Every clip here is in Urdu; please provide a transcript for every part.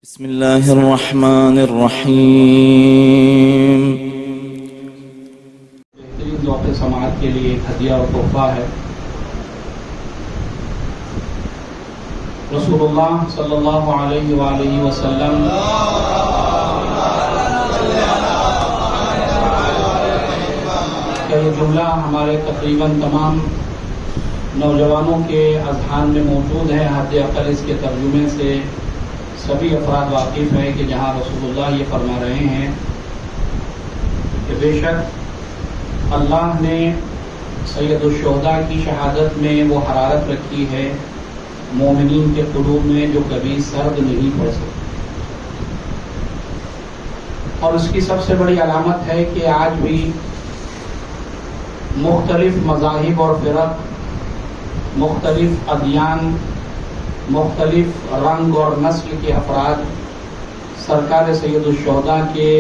بسم اللہ الرحمن الرحیم۔ بہترین ذوق سماعت کے لیے ایک ہدیہ اور تحفہ ہے۔ رسول اللہ صلی اللہ علیہ وآلہ وسلم کا یہ جملہ ہمارے تقریباً تمام نوجوانوں کے اذہان میں موجود ہے۔ حد اقل اس کے ترجمے سے سبھی افراد واقف ہیں کہ جہاں رسول اللہ یہ فرما رہے ہیں کہ بے شک اللہ نے سید الشہداء کی شہادت میں وہ حرارت رکھی ہے مومنین کے قلوب میں جو کبھی سرد نہیں پڑ سکتی، اور اس کی سب سے بڑی علامت ہے کہ آج بھی مختلف مذاہب اور فرق، مختلف ادیان، مختلف رنگ اور نسل کے افراد سرکار سید الشہداء کے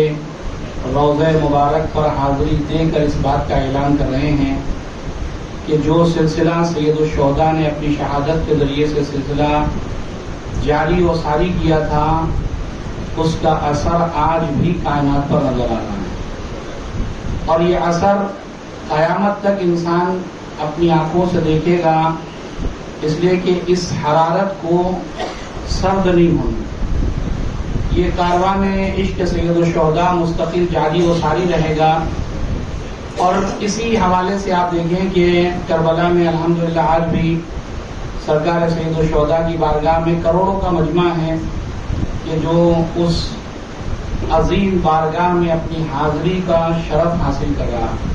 روضہ مبارک پر حاضری دے کر اس بات کا اعلان کر رہے ہیں کہ جو سلسلہ سید الشہداء نے اپنی شہادت کے ذریعے سے سلسلہ جاری و ساری کیا تھا، اس کا اثر آج بھی کائنات پر نظر آ رہا ہے، اور یہ اثر قیامت تک انسان اپنی آنکھوں سے دیکھے گا، اس لیے کہ اس حرارت کو سرد نہیں ہونا۔ یہ کاروان عشق سید الشہداء مستقل جاری و ساری رہے گا، اور اسی حوالے سے آپ دیکھیں کہ کربلا میں الحمدللہ آج بھی سرکار سید الشہداء کی بارگاہ میں کروڑوں کا مجمع ہے کہ جو اس عظیم بارگاہ میں اپنی حاضری کا شرف حاصل کر رہا ہے۔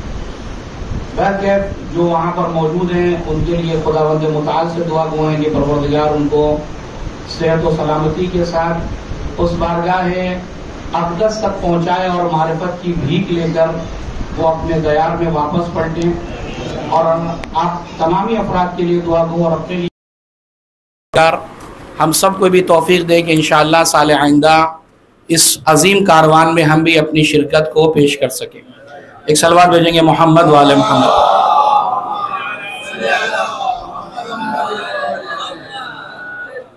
بہرکیف جو وہاں پر موجود ہیں ان کے لیے خداوند متعال سے دعا گو ہیں کہ پروردگار ان کو صحت و سلامتی کے ساتھ اس بارگاہ اقدس تک پہنچائے اور معرفت کی بھیک لے کر وہ اپنے دیار میں واپس پلٹیں، اور آپ تمامی افراد کے لیے دعا گو اور اپنے لیے ہم سب کو بھی توفیق دے کہ انشاءاللہ سال آئندہ اس عظیم کاروان میں ہم بھی اپنی شرکت کو پیش کر سکیں۔ ایک صلوات بھیجیں گے محمد وآل محمد۔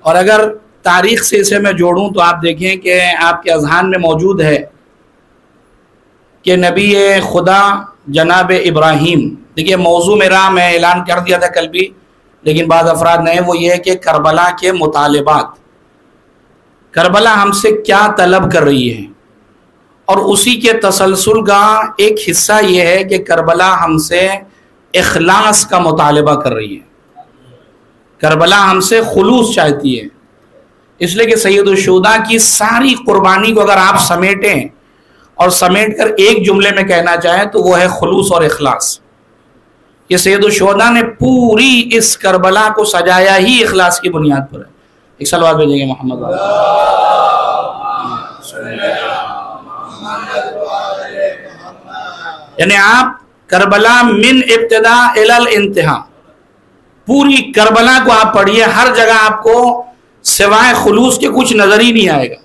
اور اگر تاریخ سے اسے میں جوڑوں تو آپ دیکھیں کہ آپ کے اذہان میں موجود ہے کہ نبی خدا جناب ابراہیم، دیکھیے موضوع میرا میں اعلان کر دیا تھا کل بھی، لیکن بعض افراد نہیں، وہ یہ ہے کہ کربلا کے مطالبات، کربلا ہم سے کیا طلب کر رہی ہے، اور اسی کے تسلسل کا ایک حصہ یہ ہے کہ کربلا ہم سے اخلاص کا مطالبہ کر رہی ہے، کربلا ہم سے خلوص چاہتی ہے، اس لیے کہ سید الشہداء کی ساری قربانی کو اگر آپ سمیٹیں اور سمیٹ کر ایک جملے میں کہنا چاہیں تو وہ ہے خلوص اور اخلاص۔ یہ سید الشہداء نے پوری اس کربلا کو سجایا ہی اخلاص کی بنیاد پر ہے۔ ایک صلوات بھیجیں گے محمد۔ یعنی آپ کربلا من ابتدا الی الانتہا، پوری کربلا کو آپ پڑھیے، ہر جگہ آپ کو سوائے خلوص کے کچھ نظر ہی نہیں آئے گا،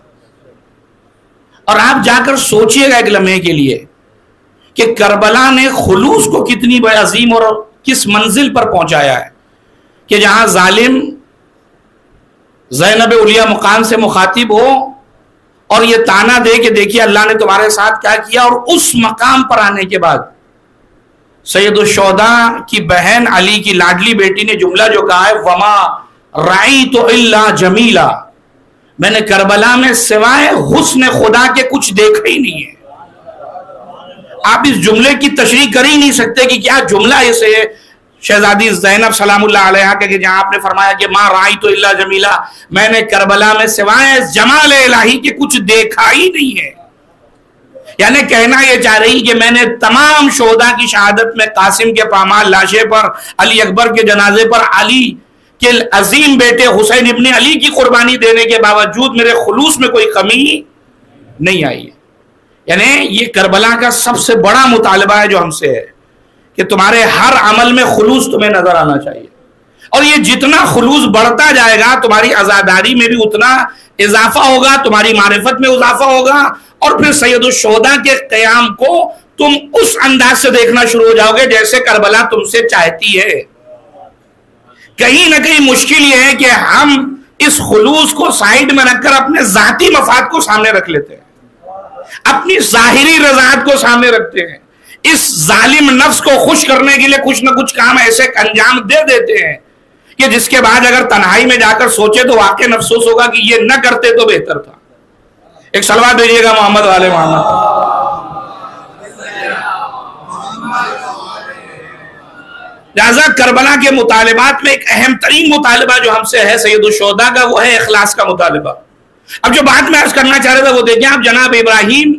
اور آپ جا کر سوچئے گا ایک لمحے کے لیے کہ کربلا نے خلوص کو کتنی بڑی عظیم اور کس منزل پر پہنچایا ہے کہ جہاں ظالم زینب علیہ مقام سے مخاطب ہو اور یہ تانا دے کہ دیکھیے اللہ نے تمہارے ساتھ کیا کیا، اور اس مقام پر آنے کے بعد سید الشہداء کی بہن علی کی لاڈلی بیٹی نے جملہ جو کہا ہے وما رأیت الا جمیلا، میں نے کربلا میں سوائے حسن خدا کے کچھ دیکھا ہی نہیں ہے۔ آپ اس جملے کی تشریح کر ہی نہیں سکتے کہ کیا جملہ اسے شہزادی زینب سلام اللہ علیہا کہ جہاں آپ نے فرمایا کہ ما رأیت الا جمیلا، میں نے کربلا میں سوائے جمال الہی کے کچھ دیکھا ہی نہیں ہے، یعنی کہنا یہ چاہ رہی کہ میں نے تمام شہداء کی شہادت میں قاسم کے پامال لاشے پر، علی اکبر کے جنازے پر، علی کے عظیم بیٹے حسین ابن علی کی قربانی دینے کے باوجود میرے خلوص میں کوئی کمی نہیں آئی ہے۔ یعنی یہ کربلا کا سب سے بڑا مطالبہ ہے جو ہم سے ہے کہ تمہارے ہر عمل میں خلوص تمہیں نظر آنا چاہیے، اور یہ جتنا خلوص بڑھتا جائے گا تمہاری عزاداری میں بھی اتنا اضافہ ہوگا، تمہاری معرفت میں اضافہ ہوگا، اور پھر سید الشہداء کے قیام کو تم اس انداز سے دیکھنا شروع ہو جاؤ گے جیسے کربلا تم سے چاہتی ہے۔ کہیں نہ کہیں مشکل یہ ہے کہ ہم اس خلوص کو سائیڈ میں رکھ کر اپنے ذاتی مفاد کو سامنے رکھ لیتے ہیں، اپنی ظاہری رضاعت کو سامنے رکھتے ہیں، اس ظالم نفس کو خوش کرنے کے لیے کچھ نہ کچھ کام ایسے انجام دے دیتے ہیں کہ جس کے بعد اگر تنہائی میں جا کر سوچے تو واقعی افسوس ہوگا کہ یہ نہ کرتے تو بہتر تھا۔ ایک صلوات بھیجیے گا محمد والے محمد۔ لہذا کربلا کے مطالبات میں ایک اہم ترین مطالبہ جو ہم سے ہے سید الشہداء کا، وہ ہے اخلاص کا مطالبہ۔ اب جو بات میں عرض کرنا چاہ رہا تھا وہ دیکھیں آپ، جناب ابراہیم،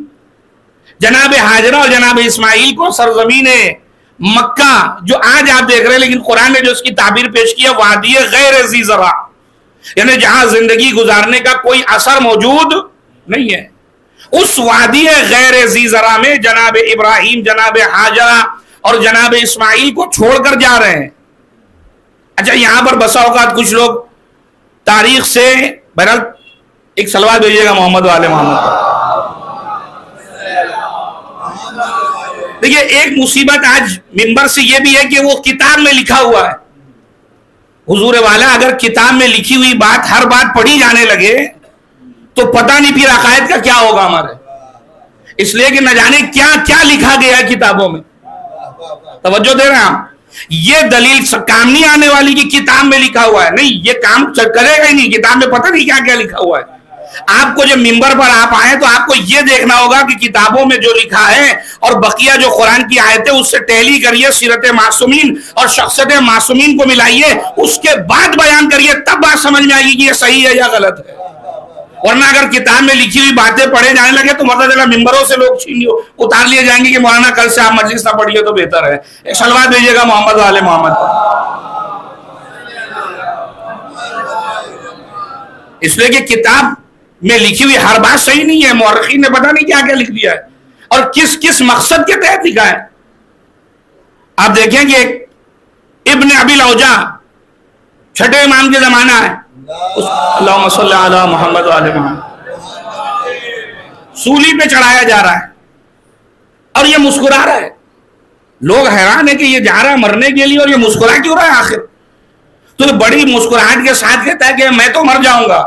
جناب حاجرہ اور جناب اسماعیل کو سرزمین مکہ جو آج آپ دیکھ رہے ہیں، لیکن قرآن نے جو اس کی تعبیر پیش کی ہے وادی غیر ذی زرع، یعنی جہاں زندگی گزارنے کا کوئی اثر موجود نہیں ہے، اس وادی غیر ذی زرع میں جناب ابراہیم، جناب حاجرہ اور جناب اسماعیل کو چھوڑ کر جا رہے ہیں۔ اچھا، یہاں پر بسا اوقات کچھ لوگ تاریخ سے، بہرحال ایک صلوات بھیجیے گا محمد والے محمد۔ دیکھیے ایک مصیبت آج منبر سے یہ بھی ہے کہ وہ کتاب میں لکھا ہوا ہے، حضور والا اگر کتاب میں لکھی ہوئی بات ہر بات پڑھی جانے لگے تو پتہ نہیں پھر عقائد کا کیا ہوگا ہمارے، اس لیے کہ نہ جانے کیا کیا لکھا گیا ہے کتابوں میں۔ توجہ دے رہے ہیں آپ؟ یہ دلیل کام نہیں آنے والی کہ کتاب میں لکھا ہوا ہے، نہیں، یہ کام کرے گا ہی نہیں، کتاب میں پتہ نہیں کیا کیا لکھا ہوا ہے۔ آپ کو جب منبر پر آپ آئے تو آپ کو یہ دیکھنا ہوگا کہ کتابوں میں جو لکھا ہے اور بقیہ جو قرآن کی آیتیں اس سے ٹیلی کریے، سیرت معصومین اور شخصیت معصومین کو ملائیے، اس کے بعد بیان کریے، تب بات سمجھ میں آئے گی کہ یہ صحیح ہے یا غلط ہے۔ ورنہ اگر کتاب میں لکھی ہوئی باتیں پڑھے جانے لگے تو پتہ چلا ممبروں سے لوگ اتار لیے جائیں گے کہ مولانا کل سے آپ مجلس نہ پڑھیے تو بہتر ہے۔ ایک صلوات بھیجیے گا محمد والے محمد۔ اس لیے کہ کتاب میں لکھی ہوئی ہر بات صحیح نہیں ہے، مورخین نے پتہ نہیں کیا کیا لکھ دیا ہے اور کس کس مقصد کے تحت لکھا ہے۔ آپ دیکھیں کہ ابن ابی الاوجاع چھٹے امام کے زمانہ ہے، اللہم صلی علی محمد وعلی محمد، سولی پہ چڑھایا جا رہا ہے اور یہ مسکرا رہا ہے۔ لوگ حیران ہے کہ یہ جا رہا ہے مرنے کے لیے اور یہ مسکرا کیوں رہا ہے آخر؟ تو بڑی مسکراہٹ کے ساتھ کہتا ہے کہ میں تو مر جاؤں گا،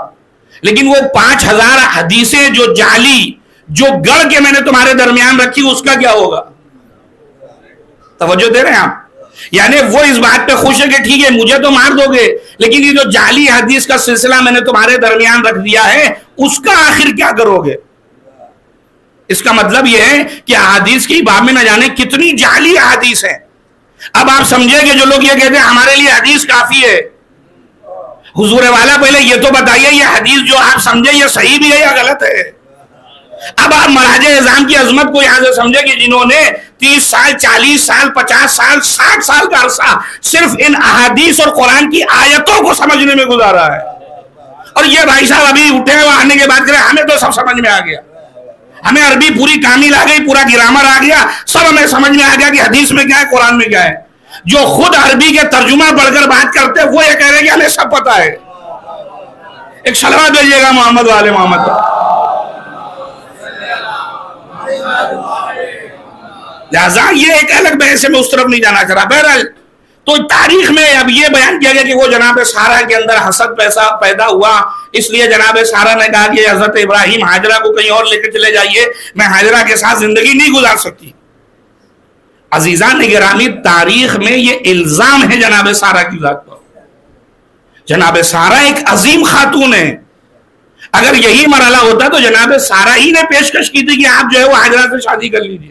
لیکن وہ 5000 حدیثیں جو جعلی جو گڑھ کے میں نے تمہارے درمیان رکھی اس کا کیا ہوگا؟ توجہ دے رہے ہیں آپ؟ یعنی وہ اس بات پہ خوش ہے کہ ٹھیک ہے مجھے تو مار دو گے، لیکن یہ جو جعلی حدیث کا سلسلہ میں نے تمہارے درمیان رکھ دیا ہے اس کا آخر کیا کرو گے؟ اس کا مطلب یہ ہے کہ حدیث کی باب میں نہ جانے کتنی جعلی حدیث ہے۔ اب آپ سمجھے کہ جو لوگ یہ کہتے ہیں ہمارے لیے حدیث کافی ہے، حضور والا پہلے یہ تو بتائیے یہ حدیث جو آپ سمجھے یہ صحیح بھی ہے یا غلط ہے؟ اب آپ مراجع اعظام کی عظمت کو یہاں سے سمجھے کہ جنہوں نے 30 سال 40 سال 50 سال 60 سال کا عرصہ صرف ان احادیث اور قرآن کی آیتوں کو سمجھنے میں گزارا ہے، اور یہ بھائی صاحب ابھی اٹھے ہوئے آنے کے بعد کرے ہمیں تو سب سمجھ میں آ گیا، ہمیں عربی پوری کامل آ گئی، پورا گرامر آ گیا، سب ہمیں سمجھ میں آ گیا کہ حدیث میں کیا ہے قرآن میں کیا ہے۔ جو خود عربی کے ترجمہ پڑھ کر بات کرتے وہ یہ کہہ رہے ہیں کہ ہمیں سب پتا ہے۔ ایک صلوات بھیجیے گا محمد والے محمد۔ لہذا یہ ایک الگ بحث میں اس طرف نہیں جانا چاہ رہا۔ بہرحال تو تاریخ میں اب یہ بیان کیا گیا کہ وہ جناب سارہ کے اندر حسد پیدا ہوا، اس لیے جناب سارہ نے کہا کہ حضرت ابراہیم حاجرہ کو کہیں اور لے کے چلے جائیے، میں حاجرہ کے ساتھ زندگی نہیں گزار سکتی۔ عزیزان گرامی، تاریخ میں یہ الزام ہے جناب سارہ کی ذات پر۔ جناب سارہ ایک عظیم خاتون ہے، اگر یہی مرحلہ ہوتا تو جناب سارہ ہی نے پیشکش کی تھی کہ آپ جو ہے وہ حاجرہ سے شادی کر لیجئے۔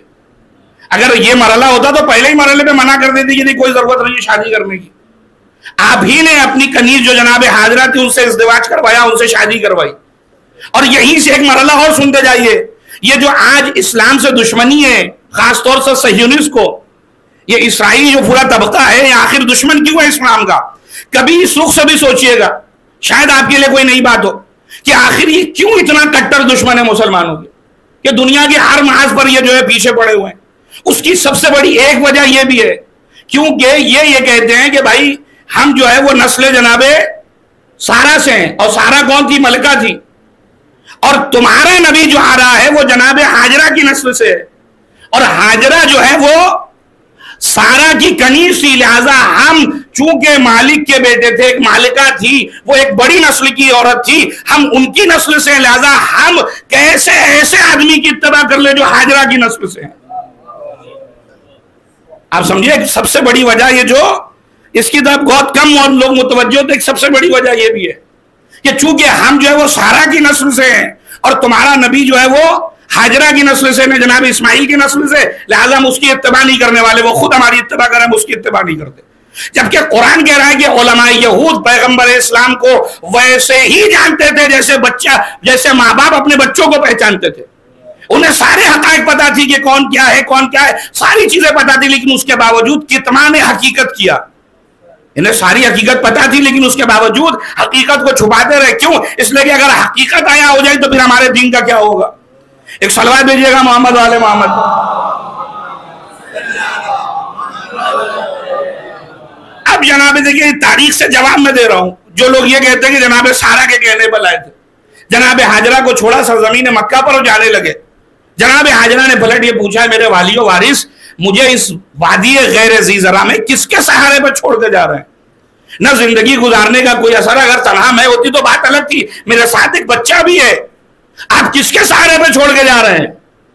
اگر یہ مرحلہ ہوتا تو پہلے ہی مرحلے پہ منع کر دیتی کہ نہیں کوئی ضرورت نہیں شادی کرنے کی۔ آپ ہی نے اپنی کنیز جو جناب حاجرہ تھی ان سے ازدواج کروایا، ان سے شادی کروائی، اور یہیں سے ایک مرحلہ اور سنتے جائیے۔ یہ جو آج اسلام سے دشمنی ہے، خاص طور سے صہیونسٹ کو، یہ اسرائیلی جو پورا طبقہ ہے، یہ آخر دشمن کیوں ہے اسلام کا؟ کبھی اس رخ سے بھی سوچئے گا، شاید آپ کے لیے کوئی نئی بات ہو کہ آخر یہ کیوں اتنا کٹر دشمن ہے مسلمانوں کے، کہ دنیا کے ہر محاذ پر یہ جو ہے پیچھے پڑے ہوئے ہیں۔ اس کی سب سے بڑی ایک وجہ یہ بھی ہے کیونکہ یہ کہتے ہیں کہ بھائی ہم جو ہے وہ نسل جناب سارہ سے ہیں، اور سارہ کون تھی؟ ملکہ تھی، اور تمہارا نبی جو آ رہا ہے وہ جناب حاجرہ کی نسل سے ہے، اور حاجرہ جو ہے وہ سارا کی کنیز تھی، لہذا ہم چونکہ مالک کے بیٹے تھے، ایک مالکہ تھی، وہ ایک بڑی نسل کی عورت تھی، ہم ان کی نسل سے، لہذا ہم کیسے ایسے آدمی کی اتباع کر لیں جو ہاجرہ کی نسل سے ہیں؟ آپ سمجھے سب سے بڑی وجہ یہ جو اس کی طرف بہت کم لوگ متوجہ ہوتے، ایک سب سے بڑی وجہ یہ بھی ہے کہ چونکہ ہم جو ہے وہ سارا کی نسل سے ہیں اور تمہارا نبی جو ہے وہ ہاجرہ کی نسل سے، جناب اسماعیل کی نسل سے، لہذا ہم اس کی اتباع نہیں کرنے والے، وہ خود ہماری اتباع کریں، ہم اس کی اتباع نہیں کرتے. جبکہ قرآن کہہ رہا ہے کہ علماء یہود پیغمبر اسلام کو ویسے ہی جانتے تھے جیسے ماں باپ اپنے بچوں کو پہچانتے تھے. انہیں سارے حقائق پتا تھی کہ کون کیا ہے، ساری چیزیں پتا تھی، لیکن اس کے باوجود کتمان حقیقت کیا. انہیں ساری حقیقت پتا تھی لیکن اس کے باوجود حقیقت کو چھپاتے رہے. کیوں؟ اس لیے کہ اگر حقیقت آیا ہو جائے تو پھر ہمارے دین کا کیا ہوگا. ایک صلوات بھیجیے گا محمد والے محمد. اب جناب دیکھیے تاریخ سے جواب میں دے رہا ہوں. جو لوگ یہ کہتے ہیں کہ جناب سارا کے کہنے پر لائے تھے، جناب ہاجرہ کو چھوڑا سرزمین مکہ پر اور جانے لگے. جناب ہاجرہ نے پلٹ یہ پوچھا، میرے والی و وارث مجھے اس وادی غیر ذی زرع میں کس کے سہارے پر چھوڑ کے جا رہے ہیں؟ نہ زندگی گزارنے کا کوئی اثر، اگر تنہا میں ہوتی تو بات الگ تھی، میرے ساتھ ایک بچہ بھی ہے، آپ کس کے سہارے پہ چھوڑ کے جا رہے ہیں؟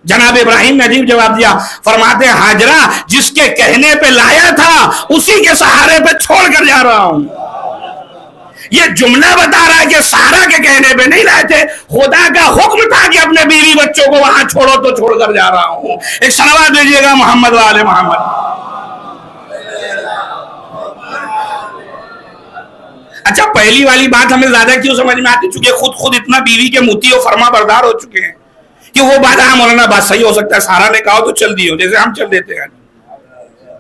جناب ابراہیم نے عجیب جواب دیا، فرماتے ہیں ہاجرہ جس کے کہنے پہ لایا تھا اسی کے سہارے پہ چھوڑ کر جا رہا ہوں. یہ جملہ بتا رہا ہے کہ سارا کے کہنے پہ نہیں لائے تھے، خدا کا حکم تھا کہ اپنے بیوی بچوں کو وہاں چھوڑو تو چھوڑ کر جا رہا ہوں. ایک صلوات دیجیے گا محمد والے محمد. اچھا پہلی والی بات ہمیں زیادہ کیوں سمجھ میں آتی؟ چونکہ خود اتنا بیوی کے مطیع و فرما بردار ہو چکے ہیں کہ وہ بات مولانا بات صحیح ہو سکتا ہے، سارا نے کہا تو چل دی ہو، جیسے ہم چل دیتے ہیں،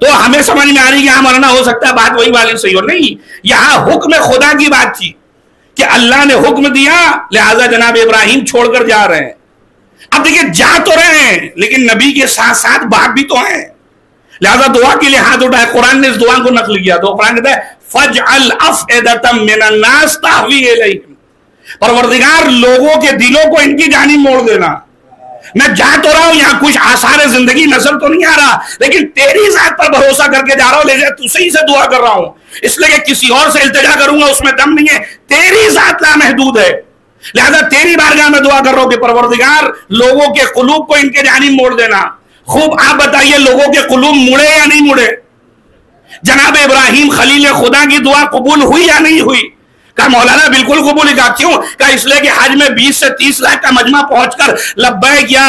تو ہمیں سمجھ میں آ رہی کہ مولانا ہو سکتا ہے بات وہی والی صحیح ہو. نہیں، یہاں حکم خدا کی بات تھی کہ اللہ نے حکم دیا، لہذا جناب ابراہیم چھوڑ کر جا رہے ہیں. اب دیکھیں جا تو رہے ہیں لیکن نبی کے ساتھ ساتھ باپ بھی تو ہیں، لہذا دعا کے لیے ہاتھ اٹھائے. قرآن نے اس دعا کو نقل کیا تو قرآن کہتا ہے فَجْعَلْ أَفْئِدَةً مِّنَ النَّاسِ تَهْوِي إِلَيْهِمْ، پروردگار لوگوں کے دلوں کو ان کی جانب موڑ دینا. میں جا تو رہا ہوں، یہاں کچھ آثار زندگی نظر تو نہیں آ رہا، لیکن تیری ذات پر بھروسہ کر کے جا رہا ہوں، لہذا تجھے سے دعا کر رہا ہوں، اس لیے کہ کسی اور سے التجا کروں گا اس میں دم نہیں ہے، تیری ذات لامحدود ہے، لہذا تیری بارگاہ میں دعا کر رہا ہوں کہ پروردگار لوگوں کے قلوب کو ان کے جانب موڑ دینا. خوب آپ بتائیے لوگوں کے قلوب مڑے یا نہیں مڑے؟ جناب ابراہیم خلیل خدا کی دعا قبول ہوئی یا نہیں ہوئی؟ کہا مولانا بالکل قبول. کہا کیوں؟ کہا اس لیے کہ حج میں 20 سے 30 لاکھ کا مجمع پہنچ کر لبیک یا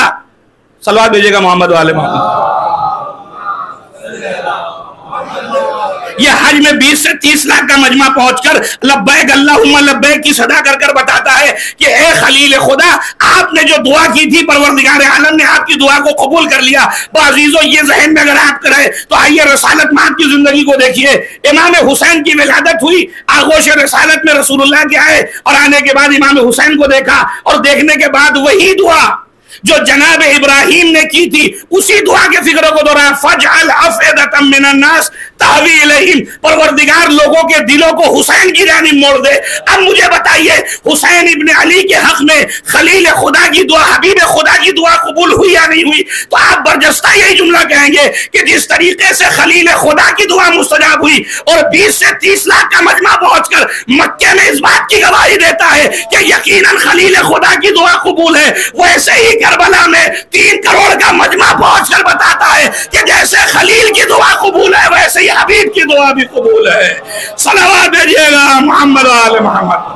صلوات بھیجیے گا محمد والے محمد. یہ حج میں 20 سے 30 لاکھ کا مجمع پہنچ کر لبیک اللہم لبیک کی صدا کر کر بتاتا ہے کہ اے خلیل خدا آپ نے جو دعا کی تھی پروردگار عالم نے آپ کی دعا کو قبول کر لیا. عزیزو یہ ذہن میں اگر آپ کرے تو آئیے رسالت میں آپ کی زندگی کو دیکھیے. امام حسین کی ولادت ہوئی، آغوش رسالت میں رسول اللہ کے آئے اور آنے کے بعد امام حسین کو دیکھا اور دیکھنے کے بعد وہی دعا جو جناب ابراہیم نے کی تھی اسی دعا کے فکر کو دہرایا فَجْعَلْ أَفْئِدَةً مِّنَ النَّاسِ تَهْوِي إِلَيْهِمْ، پروردگار لوگوں کے دلوں کو حسین کی جانب موڑ دے. اب مجھے بتائیے حسین ابن علی کے حق میں خلیل خدا کی دعا، حبیب خدا کی دعا قبول ہوئی یا نہیں ہوئی؟ تو آپ برجستہ یہی جملہ کہیں گے کہ جس طریقے سے خلیل خدا کی دعا مستجاب ہوئی اور 20 سے 30 لاکھ کا مجمع پہنچ کر مکے میں اس بات کی گواہی دیتا ہے کہ یقیناً خلیل خدا کی دعا قبول ہے، ویسے ہی کربلا میں 3 کروڑ کا مجمع پہنچ کر بتاتا ہے کہ جیسے خلیل کی دعا قبول ہے ویسے ہی حبیب کی دعا بھی قبول ہے. صلوات بھیجیے گا محمد آل محمد.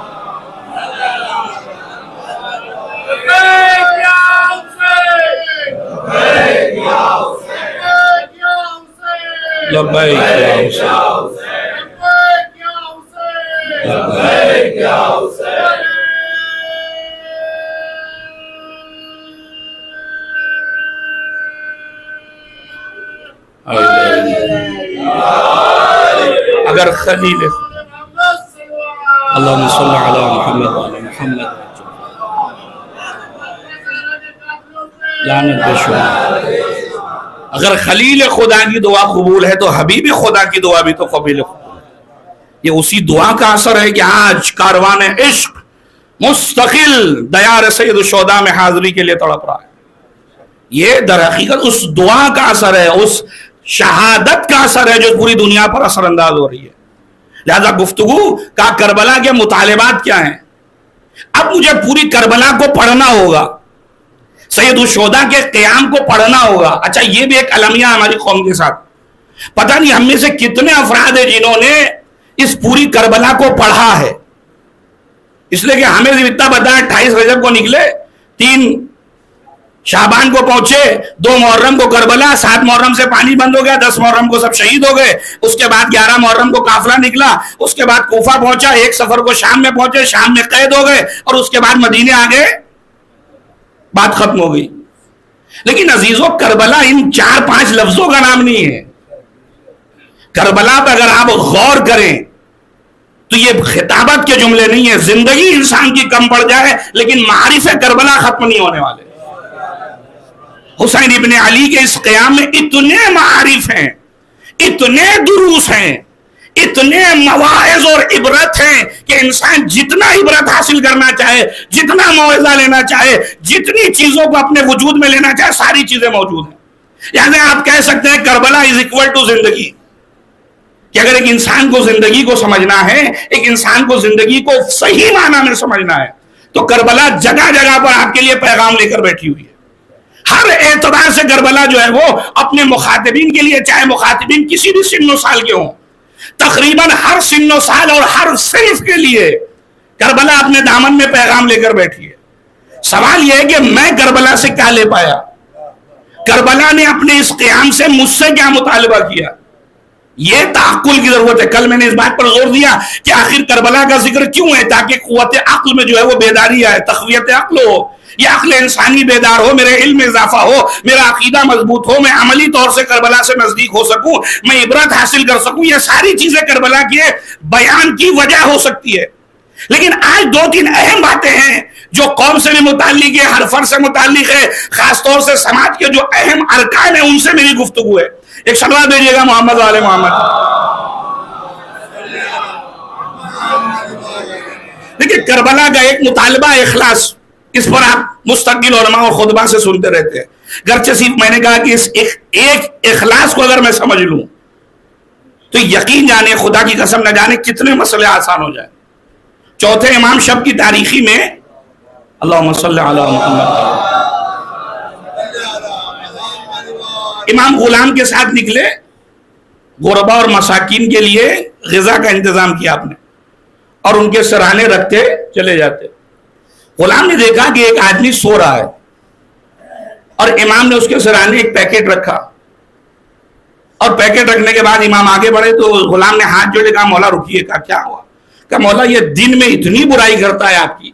لبیک یا حسین، لبیک یا حسین. اگر خلیل اللہم صلی علی محمد وعلی محمد لعنت بے شمار. اگر خلیل خدا کی دعا قبول ہے تو حبیب خدا کی دعا بھی تو قبول ہے. یہ اسی دعا کا اثر ہے کہ آج کاروان عشق مستقل دیار سید الشہداء میں حاضری کے لیے تڑپ رہا ہے. یہ در حقیقت اس دعا کا اثر ہے، اس شہادت کا اثر ہے جو پوری دنیا پر اثر انداز ہو رہی ہے. لہذا گفتگو کا کربلا کے مطالبات کیا ہیں. اب مجھے پوری کربلا کو پڑھنا ہوگا, سید الشہداء کے قیام کو پڑھنا ہوگا. اچھا یہ بھی ایک المیہ ہماری قوم کے ساتھ. پتہ نہیں ہم میں سے کتنے افراد ہیں جنہوں نے اس پوری کربلا کو پڑھا ہے. اس لیے کہ ہمیں اتنا پتا ہے 28 رجب کو نکلے, 3 شعبان کو پہنچے, 2 محرم کو کربلا, 7 محرم سے پانی بند ہو گیا, 10 محرم کو سب شہید ہو گئے. اس کے بعد 11 محرم کو قافلہ نکلا, اس کے بعد کوفہ پہنچا, 1 سفر کو شام میں پہنچے, شام میں قید ہو گئے, اور اس کے بعد مدینے آ گئے, بات ختم ہو گئی. لیکن عزیزو کربلا ان 4-5 لفظوں کا نام نہیں ہے. کربلا پہ اگر آپ غور کریں تو یہ خطابت کے جملے نہیں ہیں. زندگی انسان کی کم پڑ جائے لیکن معارف کربلا ختم نہیں ہونے والے. حسین ابن علی کے اس قیام میں اتنے معارف ہیں, اتنے دروس ہیں, اتنے مواعظ اور عبرت ہیں کہ انسان جتنا عبرت حاصل کرنا چاہے, جتنا موعظہ لینا چاہے, جتنی چیزوں کو اپنے وجود میں لینا چاہے, ساری چیزیں موجود ہیں. یعنی آپ کہہ سکتے ہیں کربلا از اکول ٹو زندگی, کہ اگر ایک انسان کو زندگی کو سمجھنا ہے, ایک انسان کو زندگی کو صحیح معنی میں سمجھنا ہے, تو کربلا جگہ جگہ پر آپ کے لیے پیغام لے کر بیٹھی ہوئی ہے. ہر اعتبار سے کربلا جو ہے وہ اپنے مخاطبین کے لیے, چاہے مخاطبین کسی بھی سن و سال کے ہوں, تقریباً ہر سن و سال اور ہر صنف کے لیے کربلا اپنے دامن میں پیغام لے کر بیٹھی ہے. سوال یہ ہے کہ میں کربلا سے کیا لے پایا, کربلا نے اپنے اس قیام سے مجھ سے کیا مطالبہ کیا. یہ تعقل کی ضرورت ہے. کل میں نے اس بات پر زور دیا کہ آخر کربلا کا ذکر کیوں ہے, تاکہ قوت عقل میں جو ہے وہ بیداری آئے, تقویت عقل ہو, یہ عقل انسانی بیدار ہو, میرے علم میں اضافہ ہو, میرا عقیدہ مضبوط ہو, میں عملی طور سے کربلا سے نزدیک ہو سکوں, میں عبرت حاصل کر سکوں. یہ ساری چیزیں کربلا کے بیان کی وجہ ہو سکتی ہے. لیکن آج 2-3 اہم باتیں ہیں جو قوم سے بھی متعلق ہے, ہر فرد سے متعلق ہے, خاص طور سے سماج کے جو اہم ارکان ہیں ان سے میری گفتگو ہے. ایک صلوات بھیجیے گا محمد والے محمد. دیکھیے کربلا کا ایک مطالبہ اخلاص, اس پر آپ مستقل علماء اور خطبہ سے سنتے رہتے ہیں. گرچہ صرف میں نے کہا کہ اس ایک اخلاص کو اگر میں سمجھ لوں تو یقین جانے, خدا کی قسم نہ جانے کتنے مسئلے آسان ہو جائیں. چوتھے امام شب کی تاریخی میں اللہم صلی علی محمد, امام غلام کے ساتھ نکلے, غربا اور مساکین کے لیے غذا کا انتظام کیا آپ نے, اور ان کے سرانے رکھتے چلے جاتے. غلام نے دیکھا کہ ایک آدمی سو رہا ہے, اور امام نے اس کے سرانے ایک پیکٹ رکھا, اور پیکٹ رکھنے کے بعد امام آگے بڑھے تو غلام نے ہاتھ جوڑے, کہا مولا رکیے. کہا کیا ہوا؟ کہا مولا یہ دن میں اتنی برائی کرتا ہے آپ کی,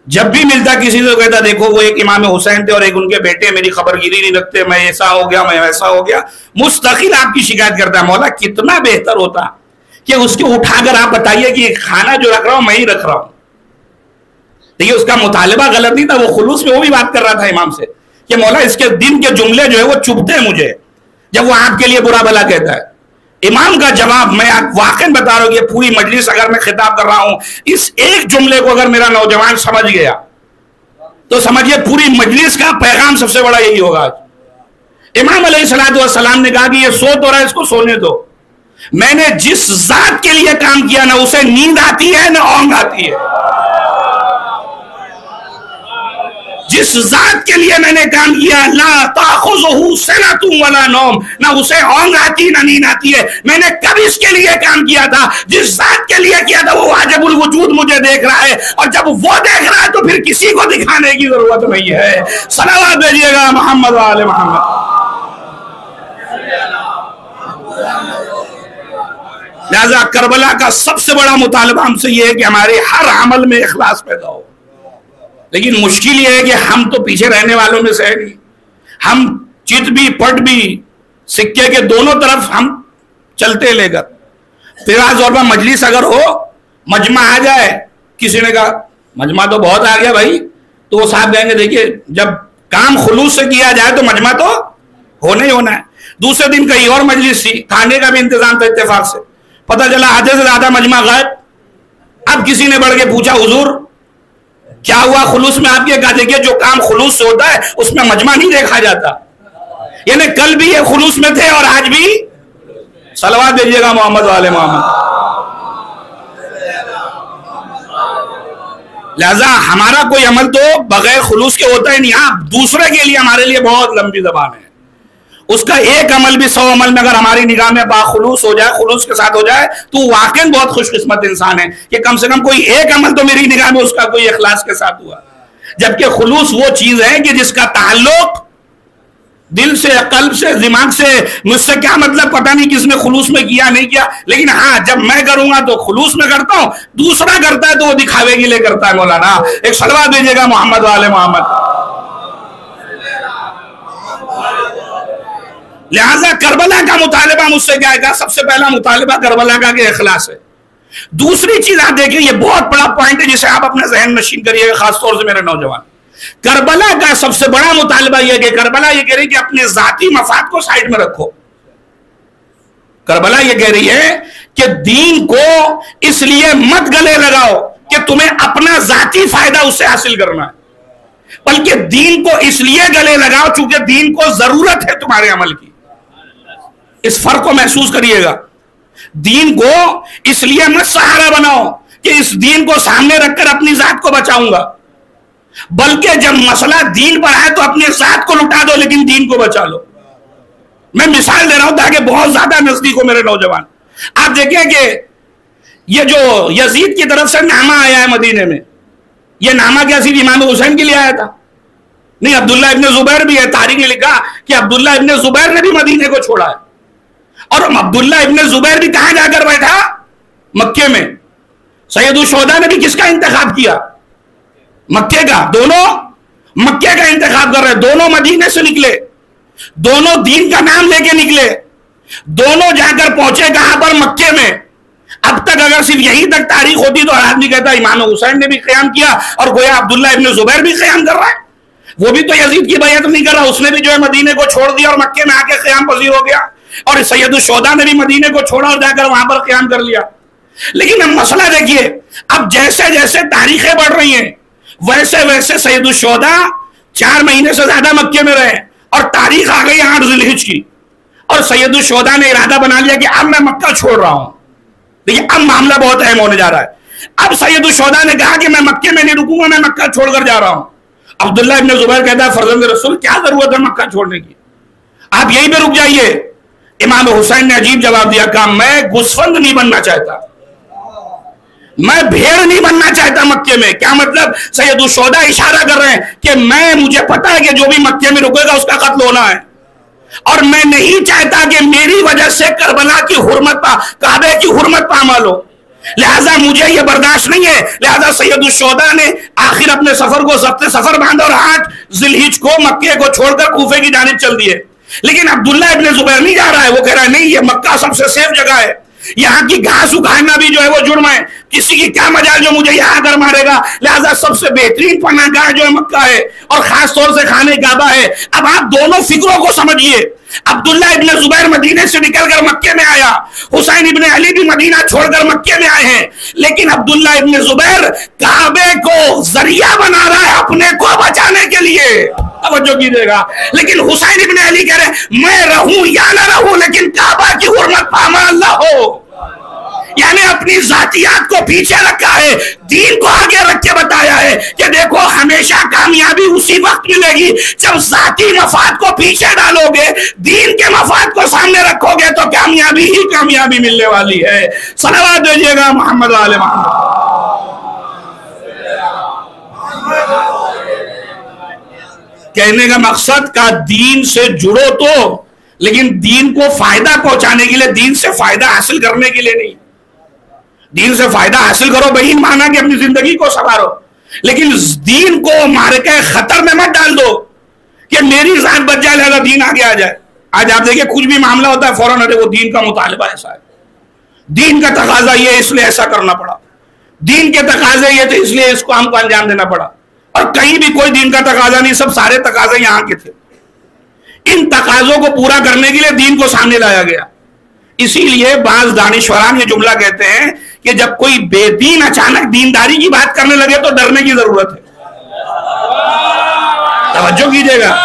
جب بھی ملتا کسی سے کہتا دیکھو وہ ایک امام حسین تھے اور ایک ان کے بیٹے, میری خبر گیری نہیں رکھتے, میں ایسا ہو گیا, میں ویسا ہو گیا, مستقل آپ کی شکایت کرتا ہے. مولا کتنا بہتر ہوتا کہ اس کو اٹھا کر آپ بتائیے کہ کھانا جو رکھ رہا ہوں میں ہی رکھ رہا ہوں. دیکھیے اس کا مطالبہ غلط نہیں تھا, وہ خلوص میں وہ بھی بات کر رہا تھا امام سے کہ مولا اس کے دن کے جملے جو ہے وہ چبھتے ہیں مجھے جب وہ آپ کے لیے برا بھلا کہتا ہے. امام کا جواب میں واقعی بتا رہا ہوں کہ پوری مجلس اگر میں خطاب کر رہا ہوں, اس ایک جملے کو اگر میرا نوجوان سمجھ گیا تو سمجھئے پوری مجلس کا پیغام سب سے بڑا یہی ہوگا. امام علیہ السلام نے کہا کہ یہ سو تو رہا ہے, اس کو سونے دو. میں نے جس ذات کے لیے کام کیا نہ اسے نیند آتی ہے نہ اونگ آتی ہے. جس ذات کے لیے میں نے کام کیا لا تاخذہ سنۃ ولا نوم, نہ اسے اونگ آتی نہ نیند آتی ہے. میں نے کب اس کے لیے کام کیا تھا, جس ذات کے لیے کیا تھا وہ واجب الوجود مجھے دیکھ رہا ہے, اور جب وہ دیکھ رہا ہے تو پھر کسی کو دکھانے کی ضرورت نہیں ہے. صلوات بھیجیے گا محمد وآل محمد. لہذا کربلا کا سب سے بڑا مطالبہ ہم سے یہ ہے کہ ہمارے ہر عمل میں اخلاص پیدا ہو. لیکن مشکل یہ ہے کہ ہم تو پیچھے رہنے والوں میں سے نہیں, ہم چت بھی پٹ بھی سکے کے دونوں طرف ہم چلتے لے کر. فراز اور مجلس اگر ہو, مجمع آ جائے, کسی نے کہا مجمع تو بہت آ گیا بھائی, تو وہ صاحب کہیں گے دیکھیے جب کام خلوص سے کیا جائے تو مجمع تو ہونا ہی ہونا ہے. دوسرے دن کہیں اور مجلس تھی, کھانے کا بھی انتظام تھا, اتفاق سے پتہ چلا آدھے سے زیادہ مجمع غائب. اب کسی نے بڑھ کے پوچھا حضور کیا ہوا خلوص میں؟ آپ یہ کہا دیکھیے جو کام خلوص سے ہوتا ہے اس میں مجمع نہیں دیکھا جاتا. یعنی کل بھی یہ خلوص میں تھے اور آج بھی. صلوات دیجیے گا محمد والے محمد. لہذا ہمارا کوئی عمل تو بغیر خلوص کے ہوتا ہی نہیں. ہاں دوسرے کے لیے ہمارے لیے بہت لمبی زبان ہے. اس کا ایک عمل بھی 100 عمل میں اگر ہماری نگاہ میں باخلوص ہو جائے, خلوص کے ساتھ ہو جائے, تو واقعی بہت خوش قسمت انسان ہے کہ کم سے کم کوئی ایک عمل تو میری نگاہ میں اس کا کوئی اخلاص کے ساتھ ہوا. جبکہ خلوص وہ چیز ہے کہ جس کا تعلق دل سے, قلب سے, دماغ سے. مجھ سے کیا مطلب, پتہ نہیں کس نے خلوص میں کیا نہیں کیا, لیکن ہاں جب میں کروں گا تو خلوص میں کرتا ہوں, دوسرا کرتا ہے تو وہ دکھاوے کے لیے کرتا ہے. مولانا ایک صلوات دیجیے گا محمد والے محمد. لہذا کربلا کا مطالبہ مجھ سے کیا ہے, سب سے پہلا مطالبہ کربلا کا کہ اخلاص ہے. دوسری چیز آپ دیکھیں, یہ بہت بڑا پوائنٹ ہے جسے آپ اپنے ذہن نشین کریے گا, خاص طور سے میرے نوجوان. کربلا کا سب سے بڑا مطالبہ یہ کہ کربلا یہ کہہ رہی کہ اپنے ذاتی مفاد کو سائڈ میں رکھو. کربلا یہ کہہ رہی ہے کہ دین کو اس لیے مت گلے لگاؤ کہ تمہیں اپنا ذاتی فائدہ اس سے حاصل کرنا ہے, بلکہ دین کو اس لیے گلے لگاؤ چونکہ دین کو ضرورت ہے تمہارے عمل کی. اس فرق کو محسوس کریے گا. دین کو اس لیے مت سہارا بناؤ کہ اس دین کو سامنے رکھ کر اپنی ذات کو بچاؤں گا, بلکہ جب مسئلہ دین پر آئے تو اپنے ذات کو لٹا دو لیکن دین کو بچا لو. میں مثال دے رہا ہوں تاکہ بہت زیادہ نزدیک ہو میرے نوجوان. آپ دیکھیں کہ یہ جو یزید کی طرف سے نامہ آیا ہے مدینے میں, یہ نامہ کیا صرف امام حسین کے لیے آیا تھا؟ نہیں, عبداللہ ابن زبیر بھی ہے. تاریخ نے لکھا کہ عبداللہ ابن زبیر نے بھی مدینے کو چھوڑا ہے. اور عبداللہ ابن زبیر بھی کہاں جا کر بیٹھا؟ مکے میں. سید الشہداء نے بھی کس کا انتخاب کیا؟ مکے کا. دونوں مکے کا انتخاب کر رہے, دونوں مدینے سے نکلے, دونوں دین کا نام لے کے نکلے, دونوں جا کر پہنچے کہاں پر؟ مکے میں. اب تک اگر صرف یہی تک تاریخ ہوتی تو ہر آدمی کہتا امام حسین نے بھی قیام کیا اور گویا عبداللہ ابن زبیر بھی قیام کر رہا ہے. وہ بھی تو یزید کی بیعت نہیں کر رہا, اس نے بھی جو ہے مدینے کو چھوڑ دیا اور مکے میں آ کے قیام پذیر ہو گیا. اور سید الشہداء نے بھی مدینے کو چھوڑا اور جا کر وہاں پر قیام کر لیا. لیکن اب مسئلہ دیکھیے, اب جیسے جیسے تاریخیں بڑھ رہی ہیں ویسے ویسے سید الشہداء 4 مہینے سے زیادہ مکے میں رہے اور تاریخ آ گئی 8 ذی الحجہ کی, اور سید الشہداء نے ارادہ بنا لیا کہ اب میں مکہ چھوڑ رہا ہوں. دیکھیے اب معاملہ بہت اہم ہونے جا رہا ہے. اب سید الشہداء نے کہا کہ میں مکے میں نہیں رکوں گا, میں مکہ چھوڑ کر جا رہا ہوں. عبداللہ ابن زبیر کہتا ہے فرزند رسول کیا ضرورت ہے مکہ چھوڑنے کی, آپ یہیں پہ رک جائیے. امام حسین نے عجیب جواب دیا, کہا میں گوسفند نہیں بننا چاہتا, میں بھیڑ نہیں بننا چاہتا مکے میں. کیا مطلب؟ سید الشہداء اشارہ کر رہے ہیں کہ مجھے پتا ہے کہ جو بھی مکے میں رکے گا اس کا قتل ہونا ہے, اور میں نہیں چاہتا کہ میری وجہ سے کربلا کی حرمت کعبے کی حرمت پامال ہو, لہذا مجھے یہ برداشت نہیں ہے. لہذا سید الشہداء نے آخر اپنے سفر کو ضبط سفر باندھا اور 8 ذی الحجہ کو مکے کو چھوڑ کر کوفے کی جانب چل دیے. لیکن عبداللہ ابن زبیر نہیں جا رہا ہے, وہ کہہ رہا ہے نہیں, یہ مکہ سب سے سیف جگہ ہے, یہاں کی گھاس اگانا بھی جو ہے وہ جرم ہے, کسی کی کیا مجال جو مجھے یہاں کر مارے گا. لہذا سب سے بہترین پناہ گاہ جو ہے مکہ ہے, اور خاص طور سے خانہ کعبہ ہے. اب آپ دونوں فکروں کو سمجھیے. عبداللہ ابن زبیر مدینے سے نکل کر مکے میں آیا, حسین ابن علی بھی مدینہ چھوڑ کر مکے میں آئے ہیں, لیکن عبداللہ ابن زبیر کعبے کو ذریعہ بنا رہا ہے اپنے کو بچانے کے لیے. توجہ کیجیے گا. لیکن حسین ابن علی کہہ رہے میں رہوں یا نہ رہوں لیکن کعبہ کی حرمت پامال نہ ہو. یعنی اپنی ذاتیات کو پیچھے رکھا ہے, دین کو آگے رکھ کے بتایا ہے کہ دیکھو ہمیشہ کامیابی اسی وقت ملے گی جب ذاتی مفاد کو پیچھے ڈالو گے, دین کے مفاد کو سامنے رکھو گے تو کامیابی ہی کامیابی ملنے والی ہے. صلوات دیجیے گا محمد والے محمد. کہنے کا مقصد کا دین سے جڑو تو, لیکن دین کو فائدہ پہنچانے کے لیے, دین سے فائدہ حاصل کرنے کے لیے نہیں. دین سے فائدہ حاصل کرو بہی مانا کہ اپنی زندگی کو سنوارو, لیکن دین کو معرکہ خطر میں مت ڈال دو کہ میری ذات بچ جائے لہذا دین آگے آ جائے. آج آپ دیکھیں کچھ بھی معاملہ ہوتا ہے فوراً وہ دین کا مطالبہ ایسا ہے, دین کا تقاضا یہ اس لیے ایسا کرنا پڑا, دین کے تقاضے یہ تھے اس لیے اس کو ہم کو انجام دینا پڑا. اور کہیں بھی کوئی دین کا تقاضا نہیں, سب سارے تقاضے یہاں کے تھے. ان تقاضوں کو پورا کرنے کے لیے دین کو سامنے لایا گیا. اسی لیے بعض دانشوران یہ جملہ کہتے ہیں کہ جب کوئی بے دین اچانک دینداری کی بات کرنے لگے تو ڈرنے کی ضرورت ہے. توجہ کیجیے گا.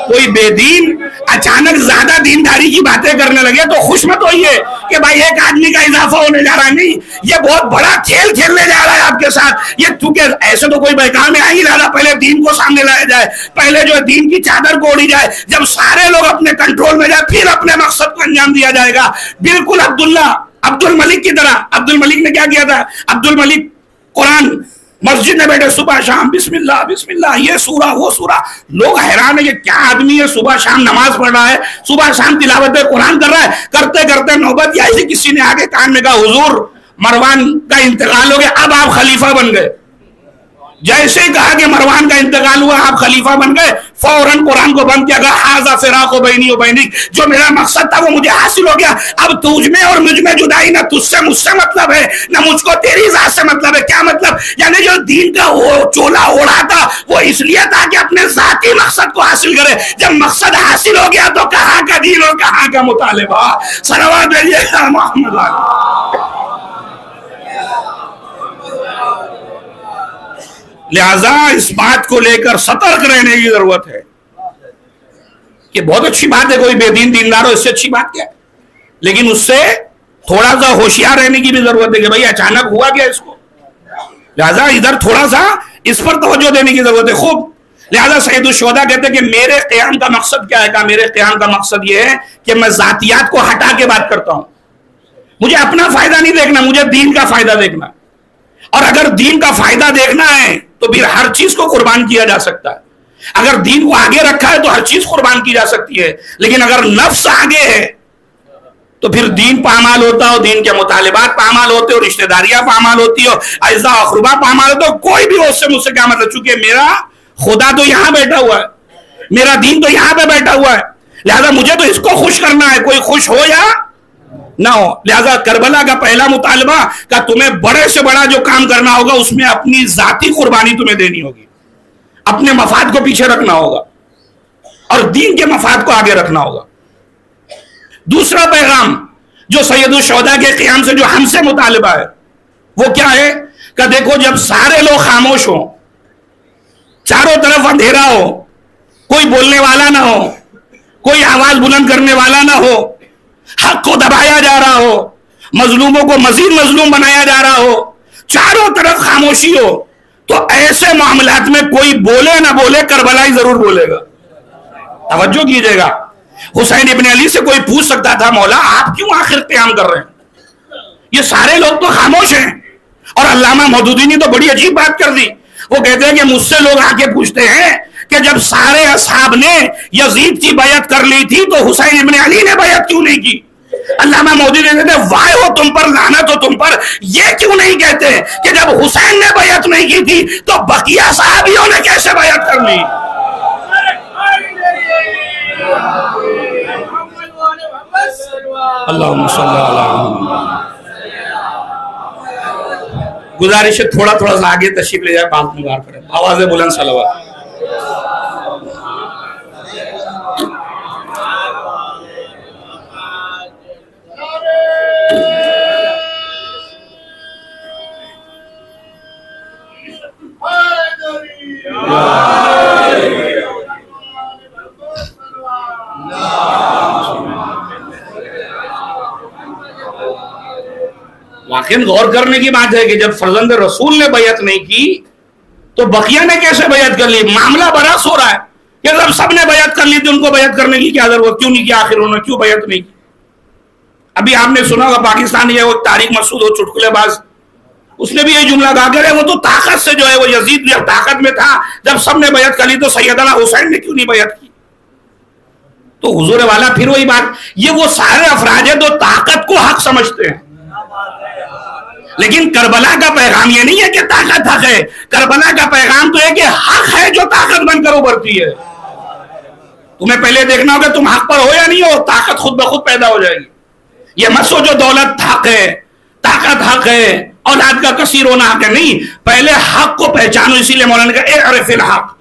کوئی بے دین اچانک زیادہ دینداری کی باتیں کرنے لگے تو خوش مت ہوئیے کہ بھائی ایک آدمی کا اضافہ ہونے جا رہا ہے. نہیں, یہ بہت بڑا کھیل کھیلنے جا رہا ہے آپ کے ساتھ. یہ چونکہ ایسے تو کوئی بہکام میں آ ہی رہا, پہلے دین کو سامنے لایا جائے, پہلے جو دین کی چادر کو اوڑھی جائے, جب سارے لوگ اپنے کنٹرول میں جائے پھر اپنے مقصد کو انجام دیا جائے گا. بالکل عبد الملک کی طرح. عبد الملک نے کیا کیا تھا؟ عبد الملک قرآن مسجد میں بیٹھے صبح شام بسم اللہ بسم اللہ, یہ سورہ وہ سورہ. لوگ حیران ہے کہ کیا آدمی ہے, صبح شام نماز پڑھ رہا ہے, صبح شام تلاوت قرآن کر رہا ہے. کرتے کرتے نوبت یہ آئی, کسی نے آگے کان میں کہا حضور مروان کا انتقال ہو گیا, اب آپ خلیفہ بن گئے. جیسے کہا کہ مروان کا انتقال ہوا آپ خلیفہ بن گئے, فوراً قرآن کو بند کیا, کہا ھذا فراق بینی و بینک, جو میرا مقصد تھا وہ مجھے حاصل ہو گیا. اب تجھ میں اور مجھ میں جدائی نہ تجھ سے مجھ سے مطلب ہے, نہ مجھ کو تیری ذات سے مطلب ہے. کیا مطلب؟ یعنی جو دین کا وہ چولا اوڑھا تھا وہ اس لیے تھا کہ اپنے ذاتی مقصد کو حاصل کرے. جب مقصد حاصل ہو گیا تو کہاں کا دین اور کہاں کا مطالبہ. صلوات بھیجیے محمد علیہ. لہذا اس بات کو لے کر سترک رہنے کی ضرورت ہے کہ بہت اچھی بات ہے کوئی بے دین دیندار ہو, اس سے اچھی بات کیا ہے, لیکن اس سے تھوڑا سا ہوشیار رہنے کی بھی ضرورت ہے کہ بھائی اچانک ہوا کیا اس کو. لہذا ادھر تھوڑا سا اس پر توجہ دینے کی ضرورت ہے خوب. لہذا سید الشہداء کہتے ہیں کہ میرے قیام کا مقصد کیا ہے؟ کہا میرے قیام کا مقصد یہ ہے کہ میں ذاتیات کو ہٹا کے بات کرتا ہوں. مجھے اپنا فائدہ نہیں دیکھنا, مجھے دین کا فائدہ دیکھنا. اور اگر دین کا فائدہ دیکھنا ہے تو پھر ہر چیز کو قربان کیا جا سکتا ہے. اگر دین کو آگے رکھا ہے تو ہر چیز قربان کی جا سکتی ہے. لیکن اگر نفس آگے ہے تو پھر دین پامال ہوتا ہو, دین کے مطالبات پامال ہوتے ہو, رشتہ داریاں پامال ہوتی ہو, اعزاء اقربا پامال ہوتے ہو. کوئی بھی اس سے مجھ سے کیا مطلب, چونکہ میرا خدا تو یہاں بیٹھا ہوا ہے, میرا دین تو یہاں پہ بیٹھا ہوا ہے. لہذا مجھے تو اس کو خوش کرنا ہے, کوئی خوش ہو یا نہ ہو. لہذا کربلا کا پہلا مطالبہ کہ تمہیں بڑے سے بڑا جو کام کرنا ہوگا اس میں اپنی ذاتی قربانی تمہیں دینی ہوگی, اپنے مفاد کو پیچھے رکھنا ہوگا اور دین کے مفاد کو آگے رکھنا ہوگا. دوسرا پیغام جو سید الشہداء کے قیام سے جو ہم سے مطالبہ ہے وہ کیا ہے کہ دیکھو جب سارے لوگ خاموش ہوں, چاروں طرف اندھیرا ہو, کوئی بولنے والا نہ ہو, کوئی آواز بلند کرنے والا نہ ہو, حق کو دبایا جا رہا ہو, مظلوموں کو مزید مظلوم بنایا جا رہا ہو, چاروں طرف خاموشی ہو, تو ایسے معاملات میں کوئی بولے نہ بولے کربلا ہی ضرور بولے گا. توجہ کیجئے گا. حسین ابن علی سے کوئی پوچھ سکتا تھا مولا آپ کیوں آخر قیام کر رہے ہیں, یہ سارے لوگ تو خاموش ہیں. اور علامہ مودودی نے تو بڑی عجیب بات کر دی. وہ کہتے ہیں کہ مجھ سے لوگ آ کے پوچھتے ہیں کہ جب سارے اصحاب نے یزید کی بیعت کر لی تھی تو حسین ابن علی نے بیعت کیوں نہیں کی؟ علامہ مودودی نے کہتے ہیں وائے ہو تم پر, لعنت ہو تم پر, یہ کیوں نہیں کہتے کہ جب حسین نے بیعت نہیں کی تھی تو بقیہ صحابیوں نے کیسے بیعت کر لی؟ اللہم صلی اللہ علیہ وسلم. گزارش ہے تھوڑا تھوڑا سا آگے تشریف لے جائے, بات میں بات کریں, آواز بلند صلوات. واقعی غور کرنے کی بات ہے کہ جب فرزند رسول نے بیعت نہیں کی تو بقیہ نے کیسے بیعت کر لی؟ معاملہ برعکس ہو رہا ہے کہ جب سب نے بیعت کر لی تھی ان کو بیعت کرنے کی کیا ضرورت, کیوں نہیں کیا آخر انہوں نے, کیوں بیعت نہیں کی؟ ابھی آپ نے سنا ہوگا پاکستانی ہے وہ طارق مسعود ہو چٹکلے باز, اس نے بھی یہ جملہ کہا کہ وہ تو طاقت سے جو ہے وہ یزید جب طاقت میں تھا, جب سب نے بیعت کر لی تو سیدنا حسین نے کیوں نہیں بیعت کی؟ تو حضور والا پھر وہی بات, یہ وہ سارے افراد ہیں جو طاقت کو حق سمجھتے ہیں. لیکن کربلا کا پیغام یہ نہیں ہے کہ طاقت حق ہے, کربلا کا پیغام تو ہے کہ حق ہے جو طاقت بن کر ابھرتی ہے. تمہیں پہلے دیکھنا ہوگا تم حق پر ہو یا نہیں ہو, طاقت خود بخود پیدا ہو جائے گی. یہ مت سوچو دولت حق ہے, طاقت حق ہے, اولاد کا کثیر ہونا حق ہے, نہیں. پہلے حق کو پہچانو, اسی لیے مولانا نے کہا اعرف الحق,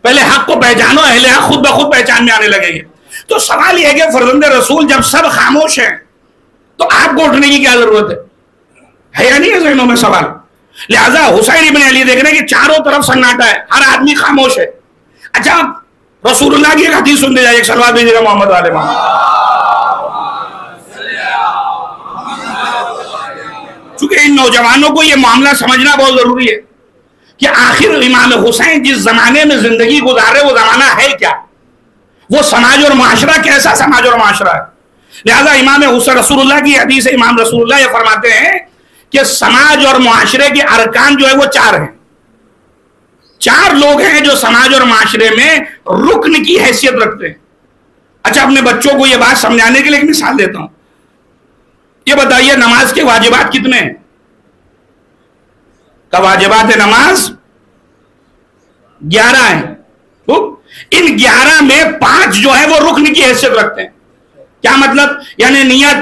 پہلے حق کو پہچانو, اہل حق خود بخود پہچان میں آنے لگے گی. تو سوال یہ ہے کہ فرزند رسول جب سب خاموش ہیں تو آپ کو اٹھنے کی کیا ضرورت ہے یا نہیں ہے ذہنوں میں سوال؟ لہذا حسین ابن علی دیکھ رہے ہیں کہ چاروں طرف سناٹا ہے, ہر آدمی خاموش ہے. اچھا رسول اللہ کی ایک حدیث سنتے جائے، ایک صلوات بھیجیے گا محمد والے محمد۔ چونکہ ان نوجوانوں کو یہ معاملہ سمجھنا بہت ضروری ہے کہ آخر امام حسین جس زمانے میں زندگی گزارے وہ زمانہ ہے کیا، وہ سماج اور معاشرہ کیسا سماج اور معاشرہ ہے۔ لہذا امام حسین، رسول اللہ کی حدیث ہے، امام رسول اللہ یہ فرماتے ہیں کہ سماج اور معاشرے کے ارکان جو ہے وہ 4 ہیں۔ 4 لوگ ہیں جو سماج اور معاشرے میں رکن کی حیثیت رکھتے ہیں۔ اچھا، اپنے بچوں کو یہ بات سمجھانے کے لیے ایک مثال دیتا ہوں۔ یہ بتائیے نماز کے واجبات کتنے ہیں؟ کا واجبات نماز 11 ہیں۔ ان 11 میں 5 جو ہے وہ رکن کی حیثیت رکھتے ہیں۔ کیا مطلب؟ یعنی نیت،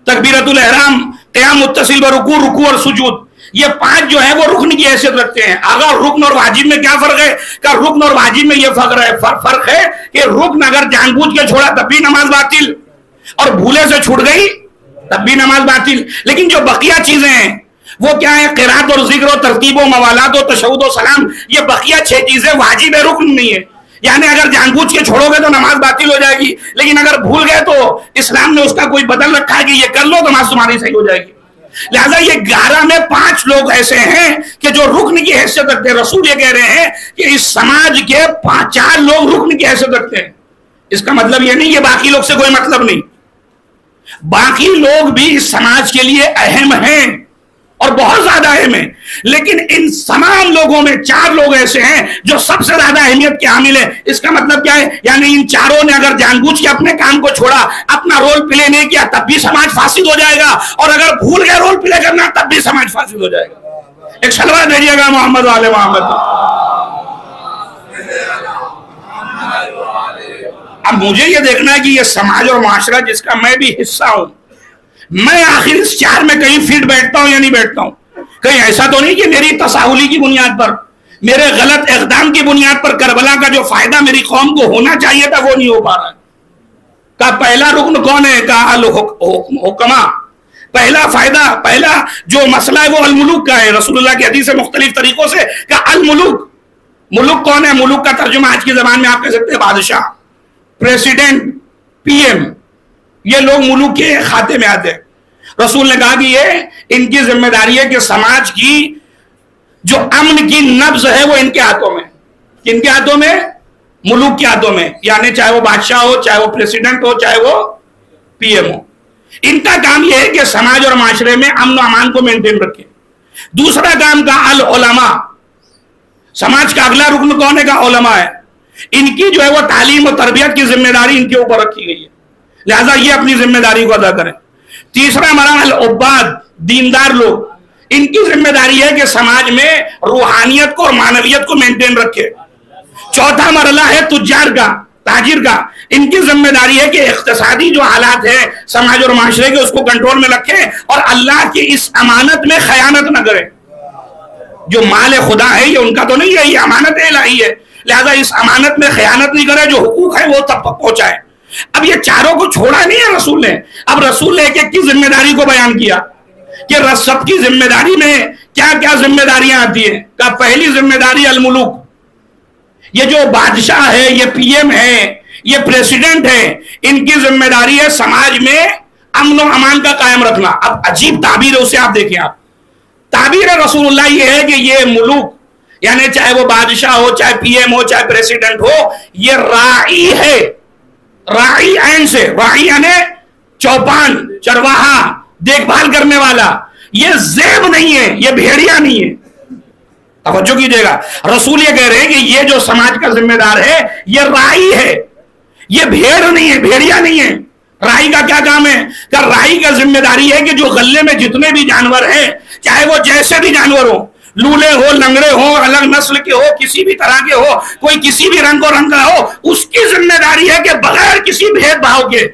تکبیرۃ الاحرام، قیام متصل برکوع، رکوع اور سجود، یہ 5 جو ہے وہ رکن کی حیثیت رکھتے ہیں۔ اگر رکن اور واجب میں کیا فرق ہے؟ کہ رکن اور واجب میں یہ فرق ہے کہ رکن اگر جان بوجھ کے چھوڑا تب بھی نماز باطل، اور بھولے سے چھوٹ گئی تب بھی نماز باطل۔ لیکن جو بقیہ چیزیں ہیں وہ کیا ہے؟ قرات اور ذکر و ترتیب و موالات و تشہد و سلام، یہ بقیہ 6 چیزیں واجب ہے، رکن نہیں ہے۔ یعنی اگر جان بوجھ کے چھوڑو گے تو نماز باطل ہو جائے گی، لیکن اگر بھول گئے تو اسلام نے اس کا کوئی بدل رکھا ہے کہ یہ کر لو تو نماز تمہاری صحیح ہو جائے گی۔ لہذا یہ 11 میں 5 لوگ ایسے ہیں کہ جو رکن کی حیثیت رکھتے ہیں۔ رسول یہ کہہ رہے ہیں کہ اس سماج کے 4 لوگ رکن کی حیثیت رکھتے ہیں۔ اس کا مطلب یہ نہیں کہ باقی لوگ سے کوئی مطلب نہیں، باقی لوگ بھی اس سماج کے لیے اہم ہیں اور بہت زیادہ اہم ہیں، لیکن ان تمام لوگوں میں 4 لوگ ایسے ہیں جو سب سے زیادہ اہمیت کے حامل ہیں۔ اس کا مطلب کیا ہے؟ یعنی ان 4 نے اگر جان بوجھ کے اپنے کام کو چھوڑا، اپنا رول پلے نہیں کیا، تب بھی سماج فاسد ہو جائے گا، اور اگر بھول گئے رول پلے کرنا تب بھی سماج فاسد ہو جائے گا۔ ایک صلوات بھیجیے گا محمد والے محمد۔ اب مجھے یہ دیکھنا ہے کہ یہ سماج اور معاشرہ جس کا میں بھی حصہ ہوں، میں آخر اس 4 میں کہیں فٹ بیٹھتا ہوں یا نہیں بیٹھتا ہوں؟ کہیں ایسا تو نہیں کہ میری تساہلی کی بنیاد پر، میرے غلط اقدام کی بنیاد پر کربلا کا جو فائدہ میری قوم کو ہونا چاہیے تھا وہ نہیں ہو پا رہا ہے؟ کا پہلا رکن کون ہے؟ کا الحکمہ، پہلا فائدہ، پہلا جو مسئلہ ہے وہ الملوک کا ہے۔ رسول اللہ کی حدیث مختلف طریقوں سے کہ الملوک، ملوک کون ہے؟ ملوک کا ترجمہ آج کی زبان میں آپ کہہ سکتے ہیں بادشاہ، پریسیڈنٹ، پی ایم، یہ لوگ ملوک کے کھاتے میں آتے ہیں۔ رسول نے کہا کہ یہ ان کی ذمہ داری ہے کہ سماج کی جو امن کی نبض ہے وہ ان کے ہاتھوں میں۔ کن کے ہاتھوں میں؟ ملوک کے ہاتھوں میں، یعنی چاہے وہ بادشاہ ہو، چاہے وہ پریسیڈنٹ ہو، چاہے وہ پی ایم ہو، ان کا کام یہ ہے کہ سماج اور معاشرے میں امن و امان کو مینٹین رکھے۔ دوسرا کام کا العلماء، سماج کا اگلا رکن کون ہے؟ کا علماء ہے، ان کی جو ہے وہ تعلیم و تربیت کی ذمہ داری ان کے اوپر رکھی گئی ہے، لہذا یہ اپنی ذمہ داری کو ادا کریں۔ تیسرا مرحلہ العباد، دیندار لوگ، ان کی ذمہ داری ہے کہ سماج میں روحانیت کو اور معنویت کو مینٹین رکھے۔ چوتھا مرحلہ ہے تجار کا، تاجر کا، ان کی ذمہ داری ہے کہ اقتصادی جو حالات ہیں سماج اور معاشرے کے اس کو کنٹرول میں رکھیں اور اللہ کی اس امانت میں خیانت نہ کریں۔ جو مال خدا ہے یہ ان کا تو نہیں ہے، یہ امانت الہی ہے، لہذا اس امانت میں خیانت نہیں کرے، جو حقوق ہے وہ تب تک پہنچائے۔ اب یہ چاروں کو چھوڑا نہیں ہے رسول نے، اب رسول نے ایک ایک کی ذمہ داری کو بیان کیا کہ سب کی ذمہ داری میں کیا کیا ذمہ داریاں آتی ہیں۔ کہ پہلی ذمہ داری الملوک، یہ جو بادشاہ ہے، یہ پی ایم ہے، یہ پریسیڈنٹ ہے، ان کی ذمہ داری ہے سماج میں امن و امان کا قائم رکھنا۔ اب عجیب تعبیر ہے، اسے آپ دیکھیں، آپ تعبیر رسول اللہ یہ ہے کہ یہ ملوک، یعنی چاہے وہ بادشاہ ہو، چاہے پی ایم ہو، چاہے پریسیڈنٹ ہو، یہ راعی ہے۔ راعی عین سے، راعی یعنی چوپان، چرواہا، دیکھ بھال کرنے والا، یہ زیب نہیں ہے، یہ بھیڑیا نہیں ہے۔ توجہ کیجئے گا، رسول یہ کہہ رہے ہیں کہ یہ جو سماج کا ذمہ دار ہے یہ راعی ہے، یہ بھیڑ نہیں ہے، بھیڑیا نہیں ہے۔ راعی کا کیا کام ہے؟ کہ راعی کا ذمہ داری ہے کہ جو غلے میں جتنے بھی جانور ہیں، چاہے وہ جیسے بھی جانور ہوں، لولے ہو، لنگڑے ہو، الگ نسل کے ہو، کسی بھی طرح کے ہو، کوئی کسی بھی رنگ و رنگ کا ہو، اس کی ذمہ داری ہے کہ بغیر کسی بھید بھاؤ کے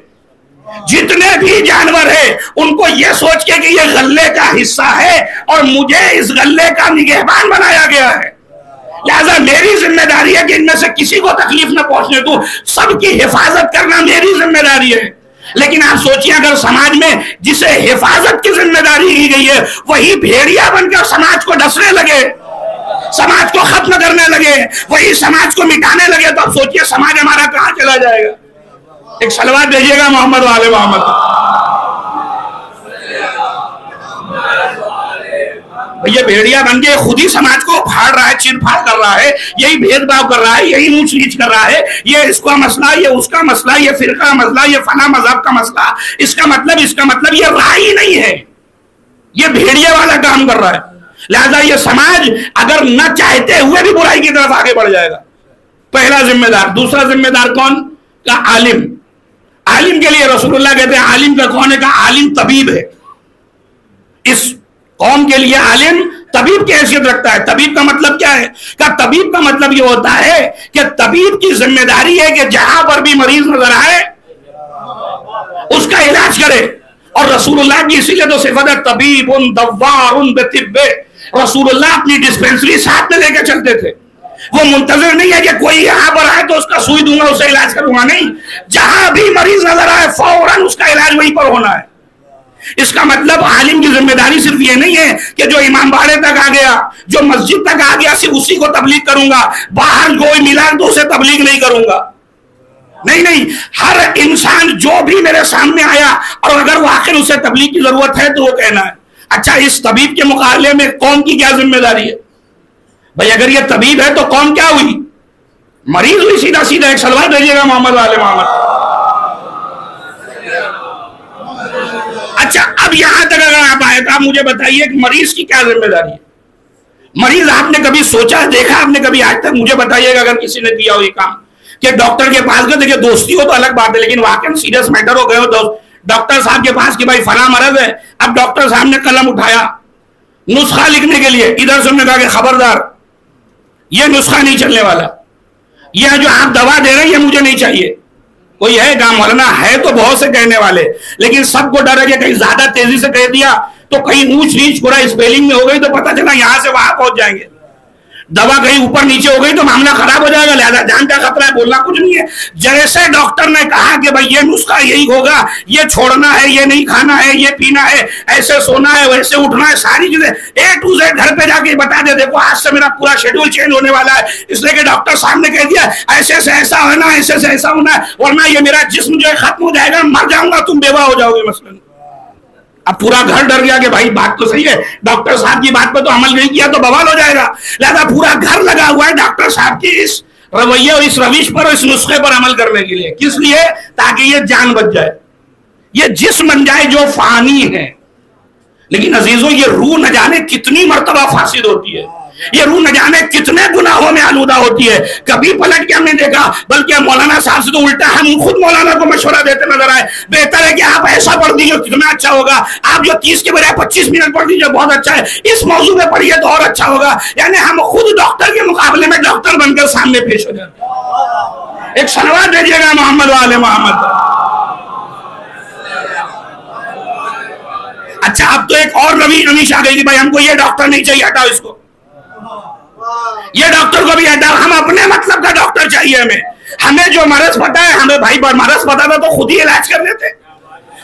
جتنے بھی جانور ہیں ان کو یہ سوچ کے کہ یہ غلے کا حصہ ہے اور مجھے اس غلے کا نگہبان بنایا گیا ہے، لہذا میری ذمہ داری ہے کہ ان میں سے کسی کو تکلیف نہ پہنچنے دوں، سب کی حفاظت کرنا میری ذمہ داری ہے۔ لیکن آپ سوچئے اگر سماج میں جسے حفاظت کی ذمہ داری دی گئی ہے وہی بھیڑیا بن کر سماج کو ڈسنے لگے، سماج کو ختم کرنے لگے، وہی سماج کو مٹانے لگے، تو اب سوچئے سماج ہمارا کہاں چلا جائے گا؟ ایک صلوات بھیجیے گا محمد وآل محمد۔ یہ بھیڑیا بن کے خود ہی سماج کو پھاڑ رہا ہے، چیر پھاڑ کر رہا ہے، یہی بھید بھاؤ کر رہا ہے، یہی اونچ نیچ کر رہا ہے، یہ اس کا مسئلہ، یہ اس کا مسئلہ، یہ فرقہ مسئلہ، یہ فلاں مذہب کا مسئلہ، اس کا مطلب یہ رائی نہیں ہے، یہ بھیڑیا والا کام کر رہا ہے۔ لہذا یہ سماج اگر نہ چاہتے ہوئے بھی برائی کی طرف آگے بڑھ جائے گا۔ پہلا ذمہ دار۔ دوسرا ذمہ دار کون؟ کا عالم۔ عالم کے لیے رسول اللہ کہتے ہیں عالم کا کون ہے؟ کا عالم طبیب ہے۔ اس قوم کے لیے عالم طبیب کی حیثیت رکھتا ہے۔ طبیب کا مطلب کیا ہے؟ کہ طبیب کا مطلب یہ ہوتا ہے کہ طبیب کی ذمہ داری ہے کہ جہاں پر بھی مریض نظر آئے اس کا علاج کرے۔ اور رسول اللہ کی اسی لیے تو صفت ہے طبیب دوار بطب۔ رسول اللہ اپنی ڈسپینسری ساتھ میں لے کے چلتے تھے۔ وہ منتظر نہیں ہے کہ کوئی یہاں پر آئے تو اس کا سوئی دوں گا، اسے علاج کروں گا، نہیں، جہاں بھی مریض نظر آئے فوراً اس کا علاج وہیں پر ہونا ہے۔ اس کا مطلب عالم کی ذمہ داری صرف یہ نہیں ہے کہ جو امام باڑے تک آ گیا، جو مسجد تک آ گیا، صرف اسی کو تبلیغ کروں گا، باہر کوئی ملا تو اسے تبلیغ نہیں کروں گا۔ نہیں، ہر انسان جو بھی میرے سامنے آیا اور اگر واقعی اسے تبلیغ کی ضرورت ہے تو وہ کہنا ہے۔ اچھا، اس طبیب کے مقابلے میں قوم کی کیا ذمہ داری ہے؟ بھئی اگر یہ طبیب ہے تو قوم کیا ہوئی؟ مریض ہوئی سیدھا سیدھا۔ ایک صلوات بھیجیے گا محمد وآل محمد۔ اچھا، اب یہاں تک اگر آپ آئے تو آپ مجھے بتائیے کہ مریض کی کیا ذمہ داری ہے؟ مریض آپ نے کبھی سوچا، دیکھا آپ نے کبھی آج تک؟ مجھے بتائیے گا اگر کسی نے کیا ہو یہ کام کہ ڈاکٹر کے پاس گئے، دیکھیں دوستی ہو تو الگ بات ہے، لیکن واقعی سیریس میٹر ہو گئے ہو تو ڈاکٹر صاحب کے پاس کہ بھائی فلاں مرض ہے، اب ڈاکٹر صاحب نے قلم اٹھایا نسخہ لکھنے کے لیے، ادھر سے نے کہا کہ خبردار یہ نسخہ نہیں چلنے والا، یہ جو آپ دوا دے رہے ہیں یہ مجھے نہیں چاہیے۔ کوئی ہے کام مولانا؟ ہے تو بہت سے کہنے والے، لیکن سب کو ڈر ہے کہ کہیں زیادہ تیزی سے کہہ دیا تو کہیں اونچ نیچ پورا اسپیلنگ میں ہو گئی تو پتہ چلا یہاں سے وہاں پہنچ جائیں گے، دوا کہیں اوپر نیچے ہو گئی تو معاملہ خراب ہو جائے گا، لہذا جان کا خطرہ ہے، بولنا کچھ نہیں ہے۔ جیسے ڈاکٹر نے کہا کہ بھائی یہ نسخہ یہی ہوگا، یہ چھوڑنا ہے، یہ نہیں کھانا ہے، یہ پینا ہے، ایسے سونا ہے، ویسے اٹھنا ہے، ساری چیزیں A to Z گھر پہ جا کے بتا دے، دیکھو آج سے میرا پورا شیڈول چینج ہونے والا ہے، اس لیے کہ ڈاکٹر صاحب نے کہہ دیا ایسے سے ایسا ہونا، ایسے سے ایسا ہونا ہے، ورنہ یہ میرا جسم جو ہے ختم ہو جائے گا، مر جاؤں گا، تم بیوہ ہو جاؤ گے مثلاً۔ اب پورا گھر ڈر گیا کہ بھائی بات تو صحیح ہے، ڈاکٹر صاحب کی بات پہ تو عمل نہیں کیا تو بوال ہو جائے گا، لہذا پورا گھر لگا ہوا ہے ڈاکٹر صاحب کی اس رویے اور اس روش پر اور اس نسخے پر عمل کرنے کے لیے۔ کس لیے؟ تاکہ یہ جان بچ جائے، یہ جسم بن جائے جو فانی ہے۔ لیکن عزیزوں، یہ روح نہ جانے کتنی مرتبہ فاسد ہوتی ہے، یہ روح نہ جانے کتنے گناہوں میں آلودہ ہوتی ہے۔ کبھی پلٹ کے ہم نے دیکھا، بلکہ مولانا صاحب سے تو الٹا ہم خود مولانا کو مشورہ دیتے نظر آئے، بہتر ہے کہ آپ ایسا پڑھ دیجیے کتنا اچھا ہوگا، آپ جو 30 کے بجائے 25 منٹ پڑھ دیجیے بہت اچھا ہے، اس موضوع میں پڑھیے تو اور اچھا ہوگا۔ یعنی ہم خود ڈاکٹر کے مقابلے میں ڈاکٹر بن کر سامنے پیش ہو جاتے ہیں۔ ایک صلوات دیجیے گا محمد وآل محمد۔ اچھا، اب تو ایک اور روش آ گئی تھی، بھائی ہم کو یہ ڈاکٹر نہیں چاہیے، ہٹاؤ اس کو، یہ ڈاکٹر کو بھی ہٹاؤ، ہم اپنے مطلب کا ڈاکٹر چاہیے ہمیں جو مرض پتا ہے، ہمیں بھائی مرض پتا تھا تو خود ہی علاج کر لیتے،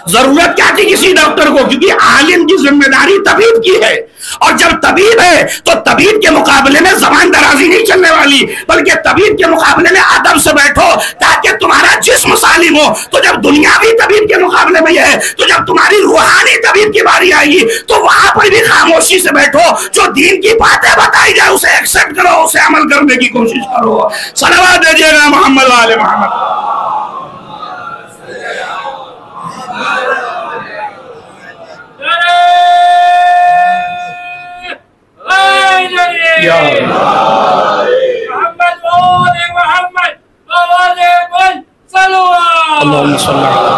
ضرورت کیا تھی کسی ڈاکٹر کو؟ کیونکہ عالم کی ذمہ داری طبیب کی ہے، اور جب طبیب ہے تو طبیب کے مقابلے میں زبان درازی نہیں چلنے والی، بلکہ طبیب کے مقابلے میں ادب سے بیٹھو تاکہ تمہارا جسم سالم ہو۔ تو جب دنیاوی طبیب کے مقابلے میں یہ ہے، تو جب تمہاری روحانی طبیب کی باری آئے گی تو وہاں پر بھی خاموشی سے بیٹھو، جو دین کی باتیں بتائی جائے اسے ایکسپٹ کرو، اسے عمل کرنے کی کوشش کرو۔ صلوات دیجیے گا محمد وآل محمد۔ اللہم صلی اللہ علیہ۔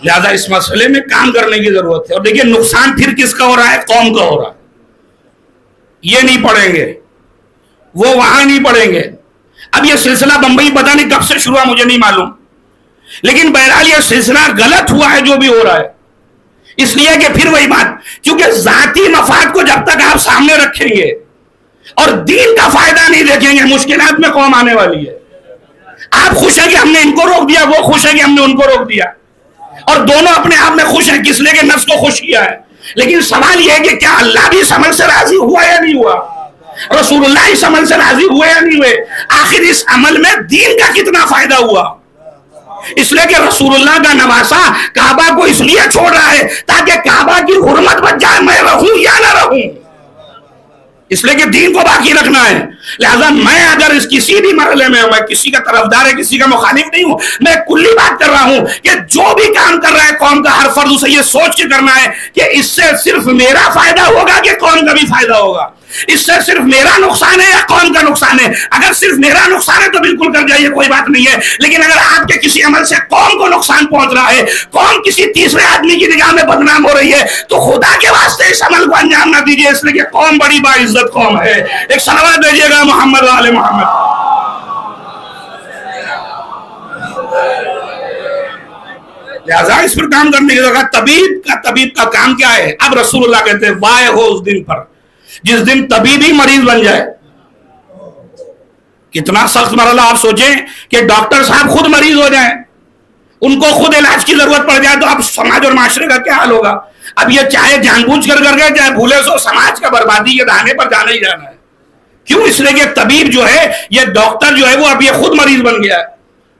لہذا اس مسئلے میں کام کرنے کی ضرورت ہے۔ اور دیکھیں نقصان پھر کس کا ہو رہا ہے؟ قوم کا ہو رہا ہے۔ یہ نہیں پڑھیں گے، وہ وہاں نہیں پڑھیں گے۔ اب یہ سلسلہ بمبئی پتہ نہیں کب سے شروع ہوا، مجھے نہیں معلوم، لیکن بہرحال یہ سلسلہ غلط ہوا ہے جو بھی ہو رہا ہے، اس لیے کہ پھر وہی بات، کیونکہ ذاتی مفاد کو جب تک آپ سامنے رکھیں گے اور دین کا فائدہ نہیں دیکھیں گے، مشکلات میں قوم آنے والی ہے۔ آپ خوش ہیں کہ ہم نے ان کو روک دیا، وہ خوش ہے کہ ہم نے ان کو روک دیا، اور دونوں اپنے آپ میں خوش ہیں، کس لیے کہ نفس کو خوش کیا ہے۔ لیکن سوال یہ ہے کہ کیا اللہ بھی اس عمل سے راضی ہوا یا نہیں ہوا؟ رسول اللہ اس عمل سے راضی ہوئے یا نہیں ہوئے؟ آخر اس عمل میں دین کا کتنا فائدہ ہوا؟ اس لیے کہ رسول اللہ کا نواسا کعبہ کو اس لیے چھوڑ رہا ہے تاکہ کعبہ کی حرمت بچ جائے، میں رہوں یا نہ رہوں، اس لیے کہ دین کو باقی رکھنا ہے۔ لہذا میں اگر اس کسی بھی مرحلے میں میں کسی کا طرفدار ہے، کسی کا مخالف نہیں ہوں، میں کلی بات کر رہا ہوں کہ جو بھی کام کر رہا ہے قوم کا ہر فرد اسے یہ سوچ کے کرنا ہے کہ اس سے صرف میرا فائدہ ہوگا کہ قوم کا بھی فائدہ ہوگا، اس سے صرف میرا نقصان ہے یا قوم کا نقصان ہے۔ اگر صرف میرا نقصان ہے تو بالکل کر جائیے، کوئی بات نہیں ہے، لیکن اگر آپ کے کسی عمل سے قوم کو نقصان پہنچ رہا ہے، قوم کسی تیسرے آدمی کی نگاہ میں بدنام ہو رہی ہے، تو خدا کے واسطے اس عمل کو انجام نہ دیجیے، اس لیے کہ قوم بڑی باعزت قوم ہے۔ ایک صلوات دیجیے گا محمد وآل محمد۔ لہذا اس پر کام کرنے کی ضرورت۔ طبیب کا کام کیا ہے؟ اب رسول اللہ کہتے ہیں وائے ہو اس دن پر جس دن طبیب ہی مریض بن جائے۔ کتنا سخت مرحلہ آپ سوچیں کہ ڈاکٹر صاحب خود مریض ہو جائیں، ان کو خود علاج کی ضرورت پڑ جائے، تو اب سماج اور معاشرے کا کیا حال ہوگا؟ اب یہ چاہے جان بوجھ کر گئے چاہے بھولے سو، سماج کا بربادی کے دہانے پر جانا ہی جانا ہے۔ کیوں؟ اس لیے کہ طبیب جو ہے، یہ ڈاکٹر جو ہے، وہ اب یہ خود مریض بن گیا ہے۔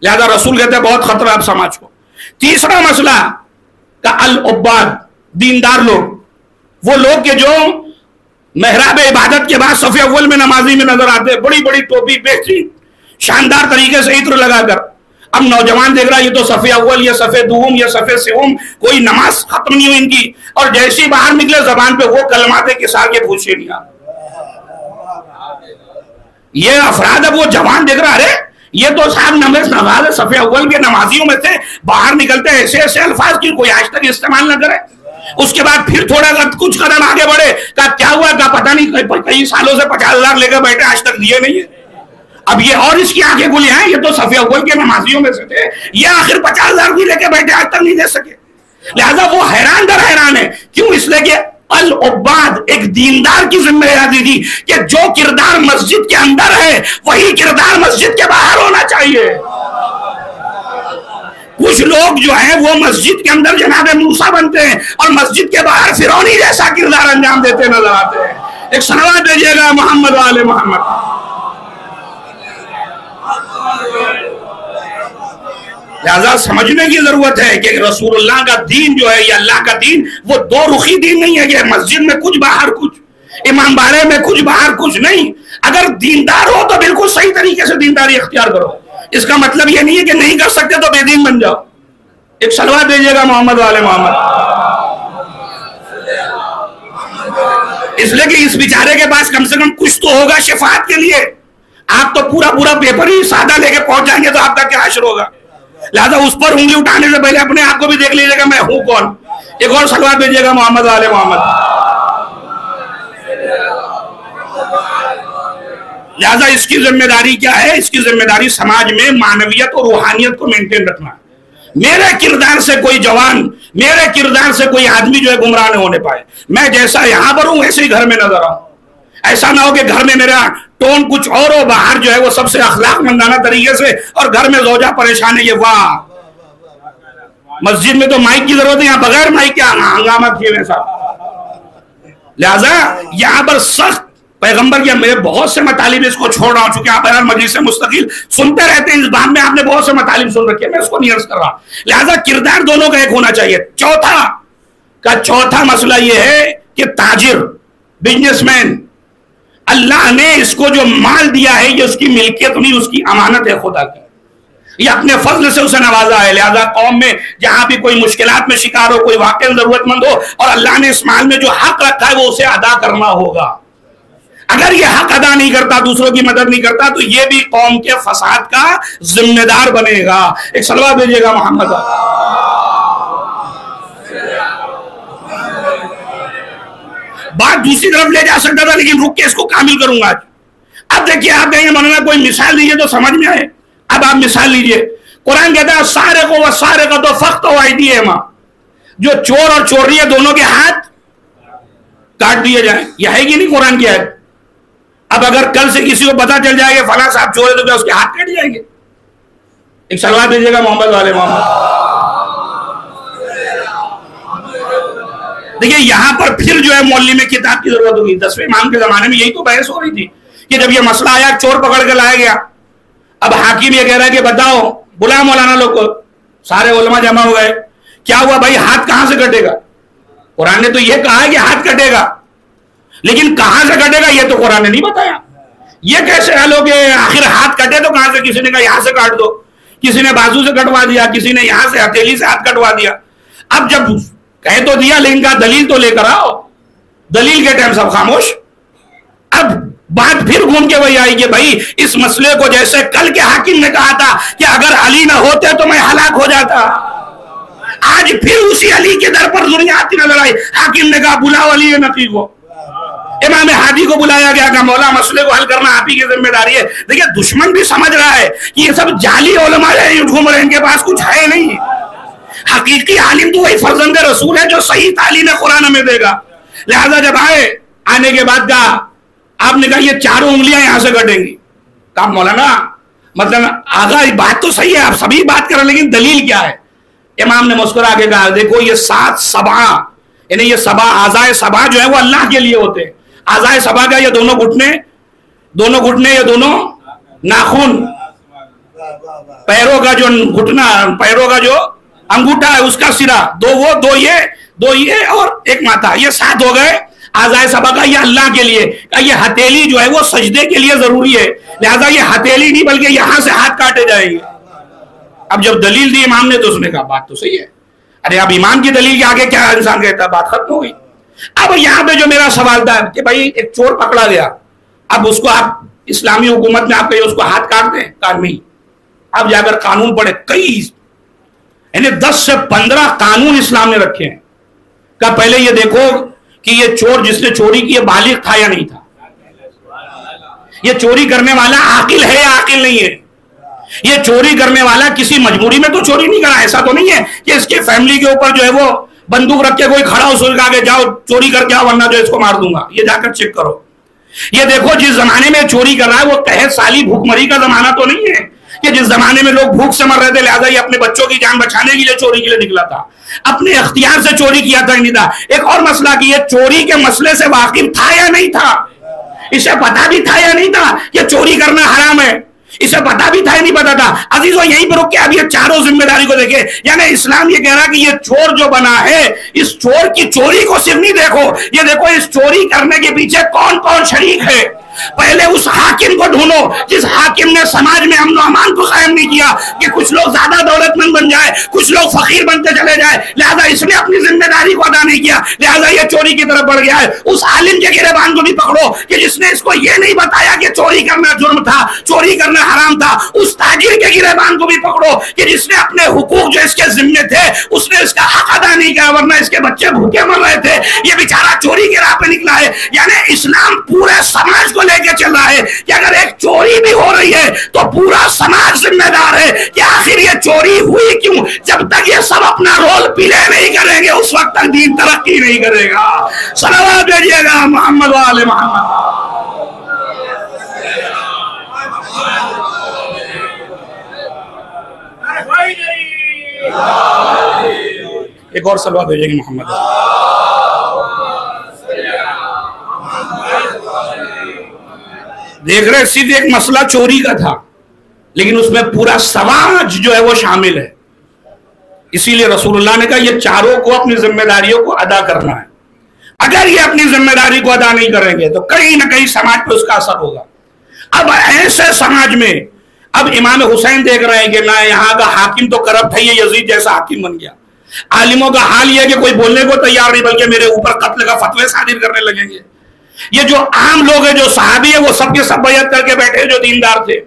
لہذا رسول کہتے ہیں بہت خطرہ اب سماج کو۔ تیسرا مسئلہ کا العباد، دیندار لوگ، وہ لوگ کہ جو محراب عبادت کے بعد صف اول میں نمازی میں نظر آتے، بڑی بڑی ٹوپی، بہترین شاندار طریقے سے عطر لگا کر۔ اب نوجوان دیکھ رہا ہے یہ تو صف اول یا صف دوم یا صف سوم، کوئی نماز ختم نہیں ہوئی ان کی، اور جیسی باہر نکلے زبان پہ وہ کلمات کسار کے پوچھے نہیں۔ یہ افراد اب وہ جوان دیکھ رہا ہے، یہ تو صاحب نماز صف اول کے نمازیوں میں سے باہر نکلتے ایسے ایسے الفاظ کی کوئی آج تک استعمال نہ کرے۔ اس کے بعد پھر تھوڑا کچھ قدم آگے بڑھے، کہا کیا ہوا؟ کہا پتہ نہیں، کئی سالوں سے 50,000 لے کر بیٹھے، آج تک دیے نہیں ہے۔ اب یہ اور اس کی آنکھیں کھلی ہیں، یہ تو صف اول کے نمازیوں میں سے تھے، یہ آخر 50,000 بھی لے کے بیٹھے، آج تک نہیں دے سکے۔ لہذا وہ حیران در حیران ہے۔ کیوں؟ اس لیے کہ العباد ایک دیندار کی ذمہ داری تھی کہ جو کردار مسجد کے اندر ہے وہی کردار مسجد کے باہر ہونا چاہیے۔ کچھ لوگ جو ہیں وہ مسجد کے اندر جناب موسیٰ بنتے ہیں اور مسجد کے باہر فرعونی جیسا کردار انجام دیتے نظر آتے ہیں۔ ایک صلوات دیجیے گا محمد وآل محمد۔ لہذا سمجھنے کی ضرورت ہے کہ رسول اللہ کا دین جو ہے یہ اللہ کا دین وہ دو رخی دین نہیں ہے کہ مسجد میں کچھ باہر کچھ، امام باڑے میں کچھ باہر کچھ نہیں۔ اگر دیندار ہو تو بالکل صحیح طریقے سے دینداری اختیار کرو، اس کا مطلب یہ نہیں ہے کہ نہیں کر سکتے تو بے دین بن جاؤ۔ ایک صلوات دیجیے گا محمد والے محمد۔ اس لیے کہ اس بیچارے کے پاس کم سے کم کچھ تو ہوگا شفاعت کے لیے۔ آپ تو پورا پیپر ہی سادہ لے کے پہنچ جائیں گے تو آپ کا کیا حشر ہوگا؟ لہذا اس پر انگلی اٹھانے سے پہلے اپنے آپ کو بھی دیکھ لیجیے گا میں ہوں کون۔ ایک اور صلوات دیجیے گا محمد والے محمد۔ لہذا اس کی ذمہ داری کیا ہے؟ اس کی ذمہ داری سماج میں معنویت اور روحانیت کو مینٹین رکھنا ہے۔ میرے کردار سے کوئی جوان، میرے کردار سے کوئی آدمی جو ہے گمراہ نہ ہونے پائے۔ میں جیسا یہاں پر ہوں ویسے ہی گھر میں نظر آؤں۔ ایسا نہ ہو کہ گھر میں میرا ٹون کچھ اور ہو، باہر جو ہے وہ سب سے اخلاق مندانہ طریقے سے، اور گھر میں زوجہ پریشان ہے۔ یہ واہ، مسجد میں تو مائک کی ضرورت ہے، یہاں بغیر مائک کیا ہنگامہ کیے ہوئے صاحب۔ لہذا یہاں پر سخت پیغمبر کے میرے بہت سے مطالب اس کو چھوڑ رہا ہوں، چونکہ آپ مجلس مستقل سنتے رہتے ہیں، اس باب میں آپ نے بہت سے مطالب سن رکھے ہیں، میں اس کو نہیں عرض کر رہا۔ لہذا کردار دونوں کا ایک ہونا چاہیے۔ چوتھا مسئلہ یہ ہے کہ تاجر، بزنس مین، اللہ نے اس کو جو مال دیا ہے یہ اس کی ملکیت نہیں، اس کی امانت ہے خدا کی، یہ اپنے فضل سے اسے نوازا ہے۔ لہذا قوم میں جہاں بھی کوئی مشکلات میں شکار ہو، کوئی واقع ضرورت مند ہو، اور اللہ نے اس مال میں جو حق رکھا ہے وہ اسے ادا کرنا ہوگا۔ اگر یہ حق ادا نہیں کرتا، دوسروں کی مدد نہیں کرتا، تو یہ بھی قوم کے فساد کا ذمہ دار بنے گا۔ ایک صلوات بھیجیے گا محمد۔ بات دوسری طرف لے جا سکتا تھا لیکن رک کے اس کو کامل کروں گا آج۔ اب دیکھیے، آپ کہیں گے مولانا کوئی مثال دیجیے تو سمجھ میں آئے۔ اب آپ مثال لیجیے، قرآن کہتا ہے سارق و سارقۃ فقطعوا ایدیہما، جو چور اور چوری ہے دونوں کے ہاتھ کاٹ دیے جائیں۔ یہ ہے کہ نہیں قرآن کی آیت؟ اب اگر کل سے کسی کو پتا چل جائے گا فلاں صاحب چور ہے تو کیا اس کے ہاتھ کٹ جائیں گے؟ ایک صلوات دیجیے گا محمد والے محمد۔ دیکھیے یہاں پر پھر جو ہے مولوی میں کتاب کی ضرورت ہوگی. 10ویں امام کے زمانے میں یہی تو بحث ہو رہی تھی کہ جب یہ مسئلہ آیا چور پکڑ کے لایا گیا, اب حاکم یہ کہہ رہا ہے کہ بتاؤ, بلا مولانا لوگ کو, سارے علماء جمع ہو گئے, کیا ہوا بھائی ہاتھ کہاں سے کٹے گا؟ قرآن نے تو یہ کہا ہے کہ ہاتھ کٹے گا, لیکن کہاں سے کٹے گا یہ تو قرآن نے نہیں بتایا. یہ کیسے حل ہو کہ آخر ہاتھ کٹے تو کہاں سے؟ کسی نے کہا یہاں سے کاٹ دو, کسی نے بازو سے کٹوا دیا, کسی نے یہاں سے ہتھیلی سے ہاتھ کٹوا دیا. اب جب کہہ تو دیا لیکن کہا دلیل تو لے کر آؤ, دلیل کے ٹائم سب خاموش. اب بات پھر گھوم کے وہی آئی کہ بھائی اس مسئلے کو جیسے کل کے حاکم نے کہا تھا کہ اگر علی نہ ہوتے تو میں ہلاک ہو جاتا, آج پھر اسی علی کے در پر دنیا آتی نظر آئی. حاکم نے کہا بلاؤ علی نقی کو, امام ہادی کو بلایا گیا کہ مولا مسئلے کو حل کرنا آپ ہی کی ذمہ داری ہے. دیکھیں دشمن بھی سمجھ رہا ہے کہ یہ سب جعلی علماء گھوم رہے ہیں, ان کے پاس کچھ ہے نہیں. حقیقی عالم تو وہی فرزند رسول ہے جو صحیح تعلیم قرآن ہمیں دے گا. لہذا جب آنے کے بعد کہا, آپ نے کہا یہ چاروں انگلیاں یہاں سے کٹیں گی. کہا مولانا مطلب آغا بات تو صحیح ہے, آپ سبھی بات کر رہے ہیں لیکن دلیل کیا ہے؟ امام نے مسکرا کے کہا دیکھو یہ 7 سبع یعنی یہ سبع اعضائے سبع جو ہے وہ اللہ کے لیے ہوتے ہیں. اعضائے سبع کا یہ دونوں گھٹنے یہ دونوں ناخن, پیروں کا جو گھٹنا, پیروں کا جو انگوٹھا ہے اس کا سرا, دو یہ اور ایک ماتھا, یہ 7 ہو گئے اعضائے سبع کا. یہ اللہ کے لیے. یہ ہتھیلی جو ہے وہ سجدے کے لیے ضروری ہے, لہذا یہ ہتھیلی نہیں بلکہ یہاں سے ہاتھ کاٹے جائیں گے. اب جب دلیل دی امام نے تو اس نے کہا بات تو صحیح ہے. ارے اب امام کی دلیل کے آگے کیا انسان کہتا, بات ختم ہو گئی. اب یہاں پہ جو میرا سوال تھا کہ بھائی ایک چور پکڑا گیا, اب اس کو آپ اسلامی حکومت میں آپ کہیں اس کو ہاتھ کاٹ دیں, نہیں. اب جا کر قانون پڑھے, کئی یعنی 10 سے 15 قانون اسلام نے رکھے ہیں. کہ پہلے یہ دیکھو کہ یہ چور جس نے چوری کی یہ بالغ تھا یا نہیں تھا, یہ چوری کرنے والا عاقل ہے یا عاقل نہیں ہے, یہ چوری کرنے والا کسی مجبوری میں تو چوری نہیں کرا. ایسا تو نہیں ہے کہ اس کے فیملی کے اوپر جو ہے وہ بندوق رکھ کے کوئی کھڑا ہو سل کے جاؤ چوری کر کے آؤ ورنہ جو اس کو مار دوں گا. یہ جا کر چیک کرو. یہ دیکھو جس زمانے میں چوری کر رہا ہے وہ قحط سالی بھوک مری کا زمانہ تو نہیں ہے کہ جس زمانے میں لوگ بھوک سے مر رہے تھے لہذا یہ اپنے بچوں کی جان بچانے کے لیے چوری کے لیے نکلا تھا, اپنے اختیار سے چوری کیا تھا نہیں تھا. ایک اور مسئلہ کہ یہ چوری کے مسئلے سے واقف تھا یا نہیں تھا, اسے پتا بھی تھا یا نہیں تھا کہ چوری کرنا حرام ہے, اسے پتا بھی تھا یا نہیں پتا تھا. عزیزو یہیں پر رک کے اب یہ چاروں ذمہ داری کو دیکھیں. یعنی اسلام یہ کہہ رہا کہ یہ چور جو بنا ہے اس چور کی چوری کو صرف نہیں دیکھو, یہ دیکھو اس چوری کرنے کے پیچھے کون کون شریک ہے. پہلے اس حاکم کو ڈھونڈو جس حاکم نے سماج میں امن و امان کو قائم نہیں کیا کہ کچھ لوگ زیادہ دولت مند بن جائے, کچھ لوگ فقیر بنتے چلے جائے, لہذا اس نے اپنی ذمہ داری کو ادا نہیں کیا, لہذا یہ چوری کی طرف بڑھ گیا ہے. اس عالم کے گریبان کو بھی پکڑو کہ جس نے اس کو یہ نہیں بتایا کہ چوری کرنا جرم تھا, چوری کرنا حرام تھا. اس تاجر کے گریبان کو بھی پکڑو کہ جس نے اپنے حقوق جو اس کے ذمے تھے اس نے اس کا حق ادا نہیں کیا ورنہ اس کے بچے بھوکے مر رہے تھے, یہ بیچارہ چوری کے راہ پہ نکلا ہے. یعنی اسلام پورے سماج کو لے کے چل رہا ہے کہ اگر ایک چوری بھی ہو رہی ہے تو پورا سماج ذمہ دار ہے کہ آخر یہ چوری ہوئی کیوں. جب تک یہ سب اپنا رول پلے نہیں کریں گے اس وقت تک دین ترقی نہیں کرے گا. صلوات بھیجیے گا محمد و آل محمد. ایک اور صلوات بھیجیں گے محمد. دیکھ رہے صرف ایک مسئلہ چوری کا تھا لیکن اس میں پورا سماج جو ہے وہ شامل ہے. اسی لیے رسول اللہ نے کہا یہ چاروں کو اپنی ذمہ داریوں کو ادا کرنا ہے. اگر یہ اپنی ذمہ داری کو ادا نہیں کریں گے تو کہیں نہ کہیں سماج پہ اس کا اثر ہوگا. اب ایسے سماج میں اب امام حسین دیکھ رہے ہیں کہ میں یہاں کا حاکم تو کرپٹ ہے, یہ یزید جیسا حاکم بن گیا. عالموں کا حال یہ ہے کہ کوئی بولنے کو تیار نہیں بلکہ میرے اوپر قتل کا فتوے صادر کرنے لگیں گے. یہ جو عام لوگ ہیں جو صحابی ہیں وہ سب کے سب بیعت کر کے بیٹھے جو دیندار تھے.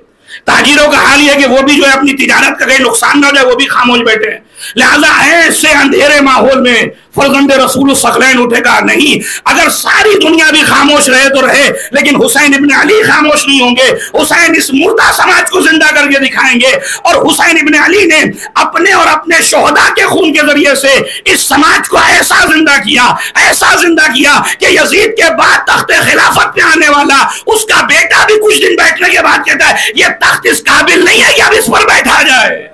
تاجروں کا حال یہ ہے کہ وہ بھی جو ہے اپنی تجارت کا کہیں نقصان نہ ہو جائے وہ بھی خاموش بیٹھے ہیں. لہذا ایسے اندھیرے ماحول میں فرزند رسول الثقلین اٹھے گا نہیں. اگر ساری دنیا بھی خاموش رہے تو رہے لیکن حسین ابن علی خاموش نہیں ہوں گے. حسین اس مردہ سماج کو زندہ کر کے دکھائیں گے اور حسین ابن علی نے اپنے اور اپنے شہداء کے خون کے ذریعے سے اس سماج کو ایسا زندہ کیا کہ یزید کے بعد تخت خلافت پہ آنے والا اس کا بیٹا بھی کچھ دن بیٹھنے کے بعد کہتا ہے یہ تخت اس قابل نہیں ہے کہ اب اس پر بیٹھا جائے.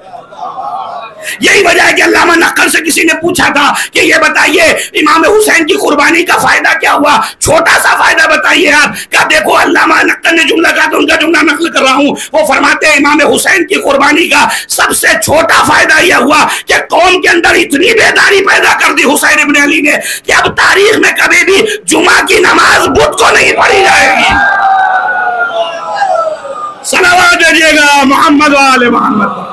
یہی وجہ ہے کہ علامہ نقل سے کسی نے پوچھا تھا کہ یہ بتائیے امام حسین کی قربانی کا فائدہ کیا ہوا، چھوٹا سا فائدہ بتائیے آپ. کہا دیکھو علامہ نقل نے جملہ کہا تو ان کا جملہ نقل کر رہا ہوں. وہ فرماتے ہیں امام حسین کی قربانی کا سب سے چھوٹا فائدہ یہ ہوا کہ قوم کے اندر اتنی بیداری پیدا کر دی حسین ابن علی نے کہ اب تاریخ میں کبھی بھی جمعہ کی نماز بدھ کو نہیں پڑھی جائے گی. صلوات دیجیے گا محمد وآل محمد.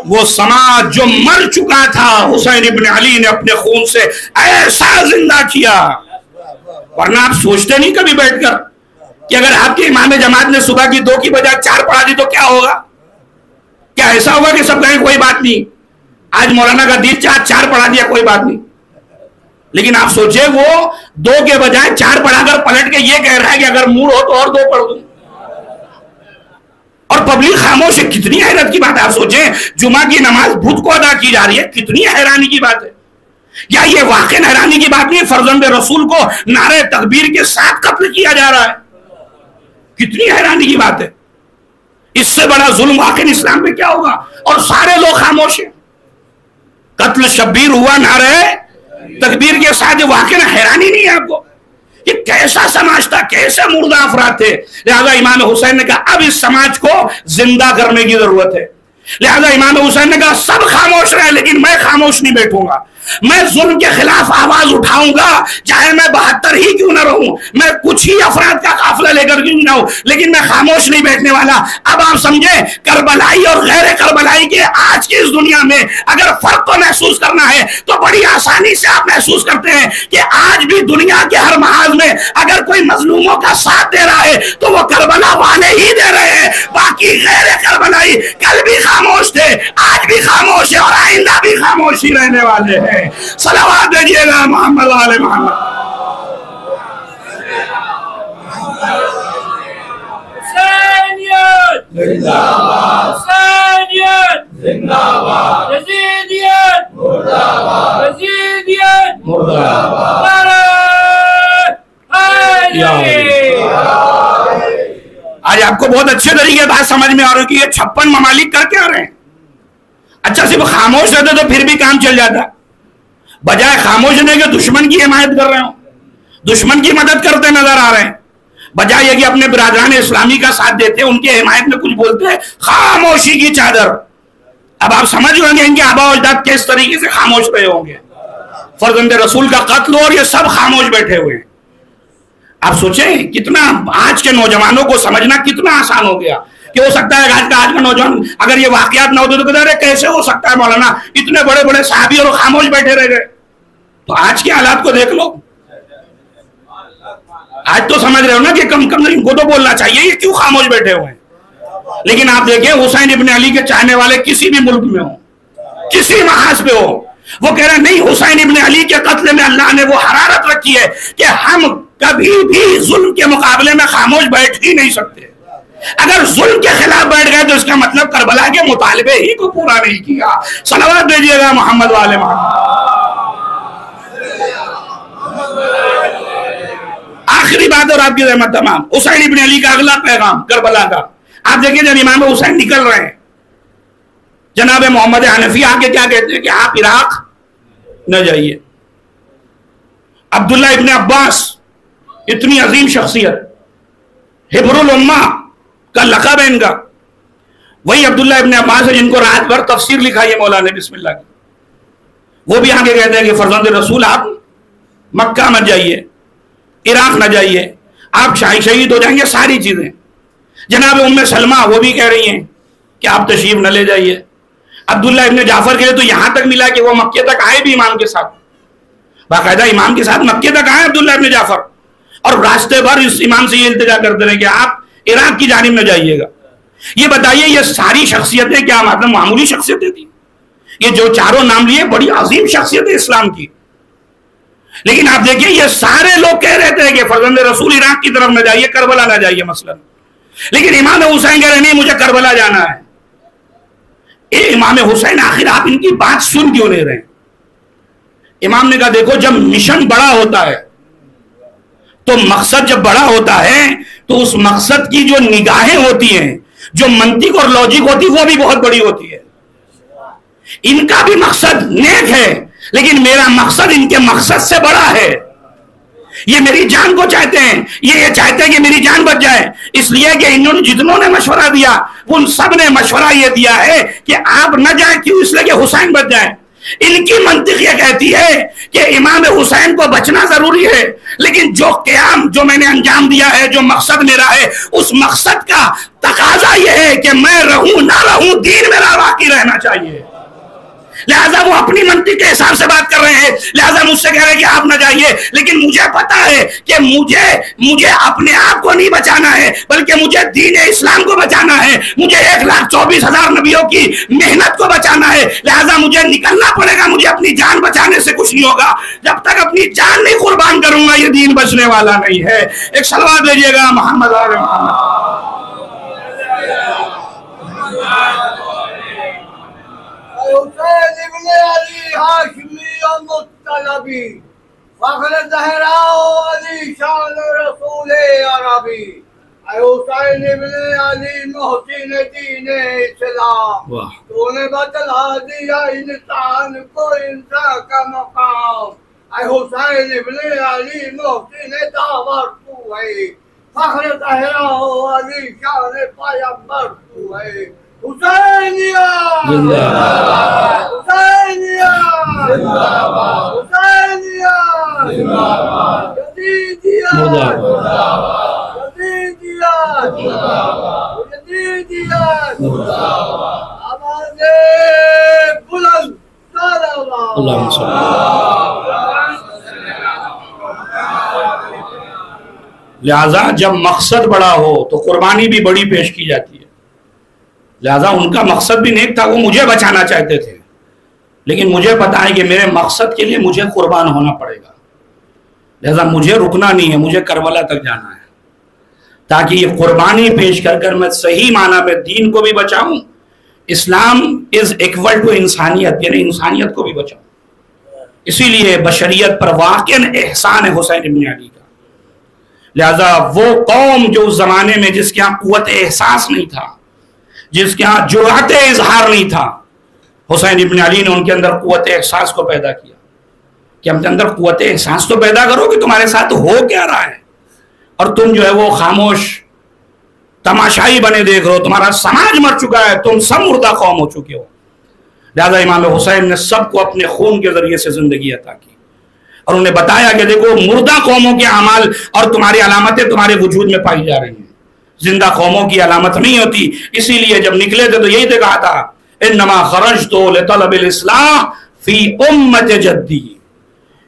وہ سماج جو مر چکا تھا حسین ابن علی نے اپنے خون سے ایسا زندہ کیا. ورنہ آپ سوچتے نہیں کبھی بیٹھ کر کہ اگر آپ کے امام جماعت نے صبح کی 2 کی بجائے 4 پڑھا دی تو کیا ہوگا؟ کیا ایسا ہوگا کہ سب کہیں کوئی بات نہیں، آج مولانا کا دین 4 پڑھا دیا کوئی بات نہیں. لیکن آپ سوچیں وہ 2 کے بجائے 4 پڑھا کر پلٹ کے یہ کہہ رہا ہے کہ اگر موڈ ہو تو اور 2 پڑھ دوں، اور پبلک خاموش ہے. کتنی حیرت کی بات ہے. آپ سوچیں جمعہ کی نماز بدھ کو ادا کی جا رہی ہے، کتنی حیرانی کی بات ہے. یا یہ واقع حیرانی کی بات نہیں، فرزند رسول کو نعرہ تکبیر کے ساتھ قتل کیا جا رہا ہے. کتنی حیرانی کی بات ہے. اس سے بڑا ظلم واقع اسلام میں کیا ہوگا؟ اور سارے لوگ خاموش ہیں. قتل شبیر ہوا نعرہ تکبیر کے ساتھ، واقع حیرانی نہیں ہے آپ کو؟ یہ کیسا سماج تھا، کیسے مردہ افراد تھے. لہذا امام حسین نے کہا اب اس سماج کو زندہ کرنے کی ضرورت ہے. لہذا امام حسین نے کہا سب خاموش رہے لیکن میں خاموش نہیں بیٹھوں گا. میں ظلم کے خلاف آواز اٹھاؤں گا، چاہے میں 72 ہی کیوں نہ رہوں، میں کچھ ہی افراد کا قافلہ لے کر کیوں نہ ہوں، لیکن میں خاموش نہیں بیٹھنے والا. اب آپ سمجھیں کربلائی اور غیر کربلائی کے آج کی اس دنیا میں اگر فرق کو محسوس کرنا ہے تو بڑی آسانی سے آپ محسوس کرتے ہیں کہ آج بھی دنیا کے ہر محاذ میں اگر کوئی مظلوموں کا ساتھ دے رہا ہے تو وہ کربلا والے ہی دے رہے ہیں. باقی غیر کربلائی کل بھی خاموش تھے، آج بھی خاموش ہے اور آئندہ بھی خاموش ہی رہنے والے ہیں. صلوات دیجیے گا محمد وآل محمد. حسینیت زندہ باد، حسینیت زندہ باد، یزیدیت مردہ باد، یزیدیت مردہ باد. آج آپ کو بہت اچھے طریقے بات سمجھ میں آ رہی ہے کہ یہ 56 ممالک کر کے آ رہے ہیں. اچھا صرف خاموش رہتے تو پھر بھی کام چل جاتا، بجائے خاموش رہنے کے دشمن کی حمایت کر رہے ہوں، دشمن کی مدد کرتے نظر آ رہے ہیں. بجائے یہ کہ اپنے برادران اسلامی کا ساتھ دیتے ان کی حمایت میں کچھ بولتے ہیں، خاموشی کی چادر. اب آپ سمجھ ہوں گے ان کے آبا و اجداد کس طریقے سے خاموش رہے ہوں گے. فرزند رسول کا قتل اور یہ سب خاموش بیٹھے ہوئے. آپ سوچیں کتنا آج کے نوجوانوں کو سمجھنا کتنا آسان ہو گیا کہ ہو سکتا ہے آج کا نوجوان اگر یہ واقعات نہ ہوتے تو کہتے ہیں کیسے ہو سکتا ہے مولانا اتنے بڑے بڑے صحابی اور خاموش بیٹھے رہ گئے. تو آج کے حالات کو دیکھ لو. آج تو سمجھ رہے ہو نا کہ کم کم ان کو تو بولنا چاہیے یہ کیوں خاموش بیٹھے ہوئے ہیں. لیکن آپ دیکھیں حسین ابن علی کے چاہنے والے کسی بھی ملک میں ہو، کسی محاذ پہ ہو، وہ کہہ رہے ہیں نہیں حسین ابن علی کے قتل میں اللہ نے وہ حرارت رکھی ہے کہ ہم کبھی بھی ظلم کے مقابلے میں خاموش بیٹھ ہی نہیں سکتے. اگر ظلم کے خلاف بیٹھ گئے تو اس کا مطلب کربلا کے مطالبے ہی کو پورا نہیں کیا. صلوات دیجیے گا محمد والے محمد. آخری بات اور آپ کی رحمت تمام. حسین ابن علی کا اگلا پیغام کربلا کا آپ دیکھیں جب امام حسین نکل رہے ہیں جناب محمد حنفی آ کے کیا کہتے ہیں کہ آپ عراق نہ جائیے. عبداللہ ابن عباس اتنی عظیم شخصیت، حبر الامہ کا لقب ہے ان کا، وہی عبداللہ ابن عباس ہے جن کو رات بھر تفسیر لکھائی ہے مولانا بسم اللہ کی. وہ بھی آگے کہتے ہیں کہ فرزند رسول آپ مکہ مت جائیے، عراق نہ جائیے، آپ شہید ہو جائیں گے. ساری چیزیں جناب ام سلمہ وہ بھی کہہ رہی ہیں کہ آپ تشریف نہ لے جائیے. عبداللہ ابن جعفر کے لیے تو یہاں تک ملا کہ وہ مکے تک آئے بھی امام کے ساتھ، باقاعدہ امام کے ساتھ مکے تک آئے عبداللہ ابن جعفر، اور راستے بھر اس امام سے یہ التجا کرتے رہے کہ آپ عراق کی جانب نہ جائیے گا. یہ بتائیے یہ ساری شخصیتیں کیا مطلب معمولی شخصیتیں تھیں؟ یہ جو چاروں نام لیے بڑی عظیم شخصیتیں اسلام کی. لیکن آپ دیکھیں یہ سارے لوگ کہہ رہے تھے کہ فرزند رسول عراق کی طرف نہ جائیے، کربلا نہ جائیے مثلا. لیکن امام حسین کہہ رہے نہیں مجھے کربلا جانا ہے. امام حسین آخر آپ ان کی بات سن کیوں نہیں رہے؟ امام نے کہا دیکھو جب مشن بڑا ہوتا ہے تو مقصد جب بڑا ہوتا ہے تو اس مقصد کی جو نگاہیں ہوتی ہیں، جو منطق اور لاجک ہوتی ہے، وہ بھی بہت بڑی ہوتی ہے. ان کا بھی مقصد نیک ہے لیکن میرا مقصد ان کے مقصد سے بڑا ہے. یہ میری جان کو چاہتے ہیں، یہ چاہتے ہیں کہ میری جان بچ جائے، اس لیے کہ انہوں نے جتنوں نے مشورہ دیا ان سب نے مشورہ یہ دیا ہے کہ آپ نہ جائیں. کیوں؟ اس لیے کہ حسین بچ جائیں. ان کی منطق یہ کہتی ہے کہ امام حسین کو بچنا ضروری ہے، لیکن جو قیام جو میں نے انجام دیا ہے، جو مقصد میرا ہے، اس مقصد کا تقاضا یہ ہے کہ میں رہوں نہ رہوں دین میرا باقی رہنا چاہیے. لہذا وہ اپنی منطق کے حساب سے بات کر رہے ہیں، لہذا مجھ سے کہہ رہے ہیں کہ آپ نہ جائیے، لیکن مجھے پتا ہے کہ مجھے اپنے آپ کو نہیں بچانا ہے بلکہ مجھے دین اسلام کو بچانا ہے. مجھے 1,24,000 نبیوں کی محنت کو بچانا ہے، لہذا مجھے نکلنا پڑے گا. مجھے اپنی جان بچانے سے کچھ نہیں ہوگا. جب تک اپنی جان نہیں قربان کروں گا یہ دین بچنے والا نہیں ہے. ایک صلوات دیجیے گا محمد آل محمد. حسین ابن علی ہاشمی مطلبی فخر زہرا علی شان رسول عربی. اے حسین ابن علی محسن دین اسلام، تو نے بتلا دیا انسان کو انسان کا مقام. اے حسین ابن علی محسن داور تو ہے، فخر زہرا علی شان پیغمبر تو ہے. حسینیہ زندہ باد، حسینیہ زندہ باد، حسینیہ زندہ باد، یزیدیہ زندہ باد، یزیدیہ زندہ باد، یزیدیہ زندہ باد. آواز بلند صلوات. اللہم صلی لہذا جب مقصد بڑا ہو تو قربانی بھی بڑی پیش کی جاتی ہے. لہذا ان کا مقصد بھی نیک تھا، وہ مجھے بچانا چاہتے تھے، لیکن مجھے پتا ہے کہ میرے مقصد کے لیے مجھے قربان ہونا پڑے گا. لہذا مجھے رکنا نہیں ہے، مجھے کربلا تک جانا ہے تاکہ یہ قربانی پیش کر میں صحیح معنی میں دین کو بھی بچاؤں. اسلام از ایکول ٹو انسانیت، یعنی انسانیت کو بھی بچاؤں. اسی لیے بشریت پر واقعاً احسان ہے حسین ابن علی کا. لہذا وہ قوم جو اس زمانے میں جس کے ہاں قوت احساس نہیں تھا، جس کے ہاں جرأت اظہار نہیں تھا، حسین ابن علی نے ان کے اندر قوت احساس کو پیدا کیا کہ ہم کے اندر قوت احساس تو پیدا کرو کہ تمہارے ساتھ ہو کیا رہا ہے، اور تم جو ہے وہ خاموش تماشائی بنے دیکھ رہو. تمہارا سماج مر چکا ہے، تم سب مردہ قوم ہو چکے ہو. لہذا امام حسین نے سب کو اپنے خون کے ذریعے سے زندگی عطا کی اور انہیں بتایا کہ دیکھو مردہ قوموں کے اعمال اور تمہاری علامتیں تمہارے وجود میں پائی جا رہی ہیں، زندہ قوموں کی علامت نہیں ہوتی. اسی لیے جب نکلے تھے تو یہی تو کہا تھا انما خرجت لطلب الاصلاح فی امت جدی.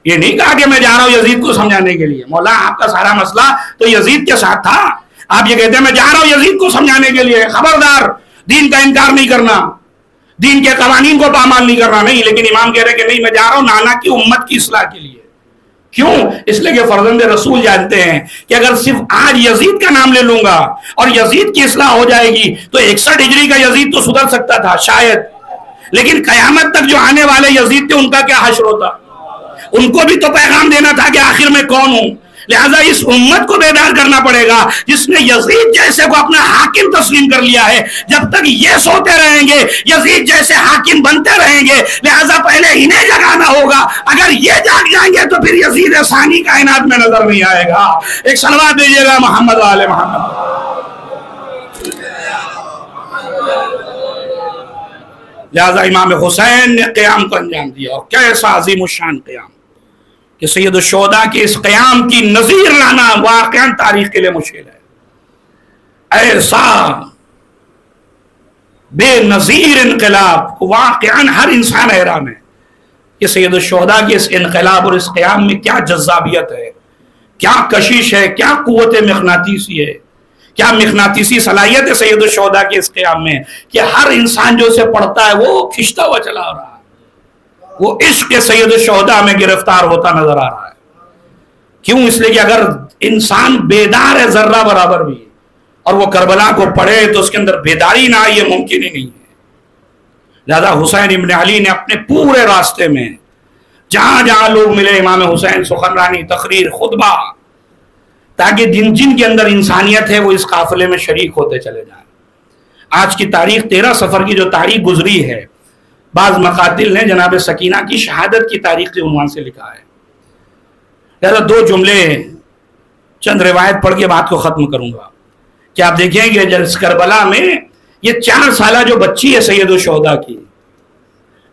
یہ نہیں کہا کہ میں جا رہا ہوں یزید کو سمجھانے کے لیے. مولا آپ کا سارا مسئلہ تو یزید کے ساتھ تھا، آپ یہ کہتے ہیں میں جا رہا ہوں یزید کو سمجھانے کے لیے. خبردار، دین کا انکار نہیں کرنا، دین کے قوانین کو پامال نہیں کرنا. نہیں، لیکن امام کہہ رہے کہ نہیں، میں جا رہا ہوں نانا کی امت کی اصلاح کے لیے. کیوں؟ اس لیے کہ فرزند رسول جانتے ہیں کہ اگر صرف آج یزید کا نام لے لوں گا اور یزید کی اصلاح ہو جائے گی تو 61 ہجری کا یزید تو سدھر سکتا تھا شاید، لیکن قیامت تک جو آنے والے یزید تھے ان کا کیا حشر ہوتا. ان کو بھی تو پیغام دینا تھا کہ آخر میں کون ہوں. لہذا اس امت کو بیدار کرنا پڑے گا جس نے یزید جیسے کو اپنا حاکم تسلیم کر لیا ہے. جب تک یہ سوتے رہیں گے یزید جیسے حاکم بنتے رہیں گے. لہذا پہلے انہیں جگانا ہوگا. اگر یہ جاگ جائیں گے تو پھر یزید ثانی کائنات میں نظر نہیں آئے گا. ایک صلوات دیجیے گا محمد آل محمد. لہذا امام حسین نے قیام کو انجام دیا، اور کیسا عظیم الشان قیام کہ سید الشہداء کے اس قیام کی نظیر لانا واقعاً تاریخ کے لیے مشکل ہے. ایسا بے نظیر انقلاب واقعاً ہر انسان حیران ہے کہ سید الشہداء کے اس انقلاب اور اس قیام میں کیا جذابیت ہے، کیا کشش ہے، کیا قوت مغناطیسی ہے، کیا مغناطیسی صلاحیت ہے سید الشہداء کے اس قیام میں کہ ہر انسان جو اسے پڑھتا ہے وہ کھنچتا ہوا چلا آ رہا ہے، وہ عشق سید الشہداء میں گرفتار ہوتا نظر آ رہا ہے. کیوں؟ اس لیے کہ اگر انسان بیدار ہے ذرہ برابر بھی اور وہ کربلا کو پڑھے تو اس کے اندر بیداری نہ آئے، یہ ممکن ہی نہیں ہے. لہذا حسین ابن علی نے اپنے پورے راستے میں جہاں جہاں لوگ ملے، امام حسین سخنرانی، تقریر، خطبہ، تاکہ جن کے اندر انسانیت ہے وہ اس قافلے میں شریک ہوتے چلے جائیں۔ آج کی تاریخ 13 سفر کی جو تاریخ گزری ہے، بعض مقاتل نے جناب سکینہ کی شہادت کی تاریخ کے عنوان سے لکھا ہے۔ لہذا 2 جملے چند روایت پڑھ کے بات کو ختم کروں گا کہ آپ دیکھیں کہ جس کربلا میں یہ 4 سالہ جو بچی ہے سید الشہداء کی،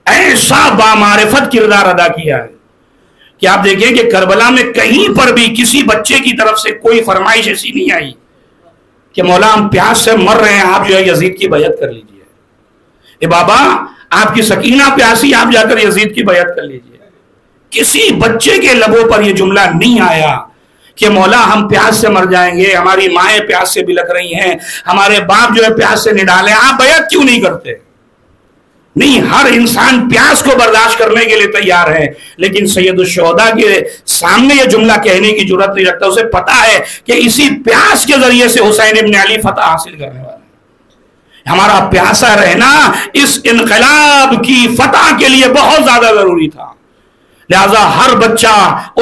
ایسا بامعرفت کردار ادا کیا ہے کہ آپ دیکھیں کہ کربلا میں کہیں پر بھی کسی بچے کی طرف سے کوئی فرمائش ایسی نہیں آئی کہ مولا ہم پیاس سے مر رہے ہیں، آپ جو ہے یزید کی بیعت کر لیجئے، اے بابا آپ کی سکینہ پیاسی، آپ جا کر یزید کی بیعت کر لیجئے۔ کسی بچے کے لبوں پر یہ جملہ نہیں آیا کہ مولا ہم پیاس سے مر جائیں گے، ہماری مائیں پیاس سے بلک رہی ہیں، ہمارے باپ جو ہے پیاس سے نڈالے، آپ بیعت کیوں نہیں کرتے؟ نہیں، ہر انسان پیاس کو برداشت کرنے کے لیے تیار ہے، لیکن سید الشہداء کے سامنے یہ جملہ کہنے کی جرات نہیں رکھتا۔ اسے پتا ہے کہ اسی پیاس کے ذریعے سے حسین ابن علی فتح حاصل کرنے والا ہے۔ ہمارا پیاسا رہنا اس انقلاب کی فتح کے لیے بہت زیادہ ضروری تھا، لہذا ہر بچہ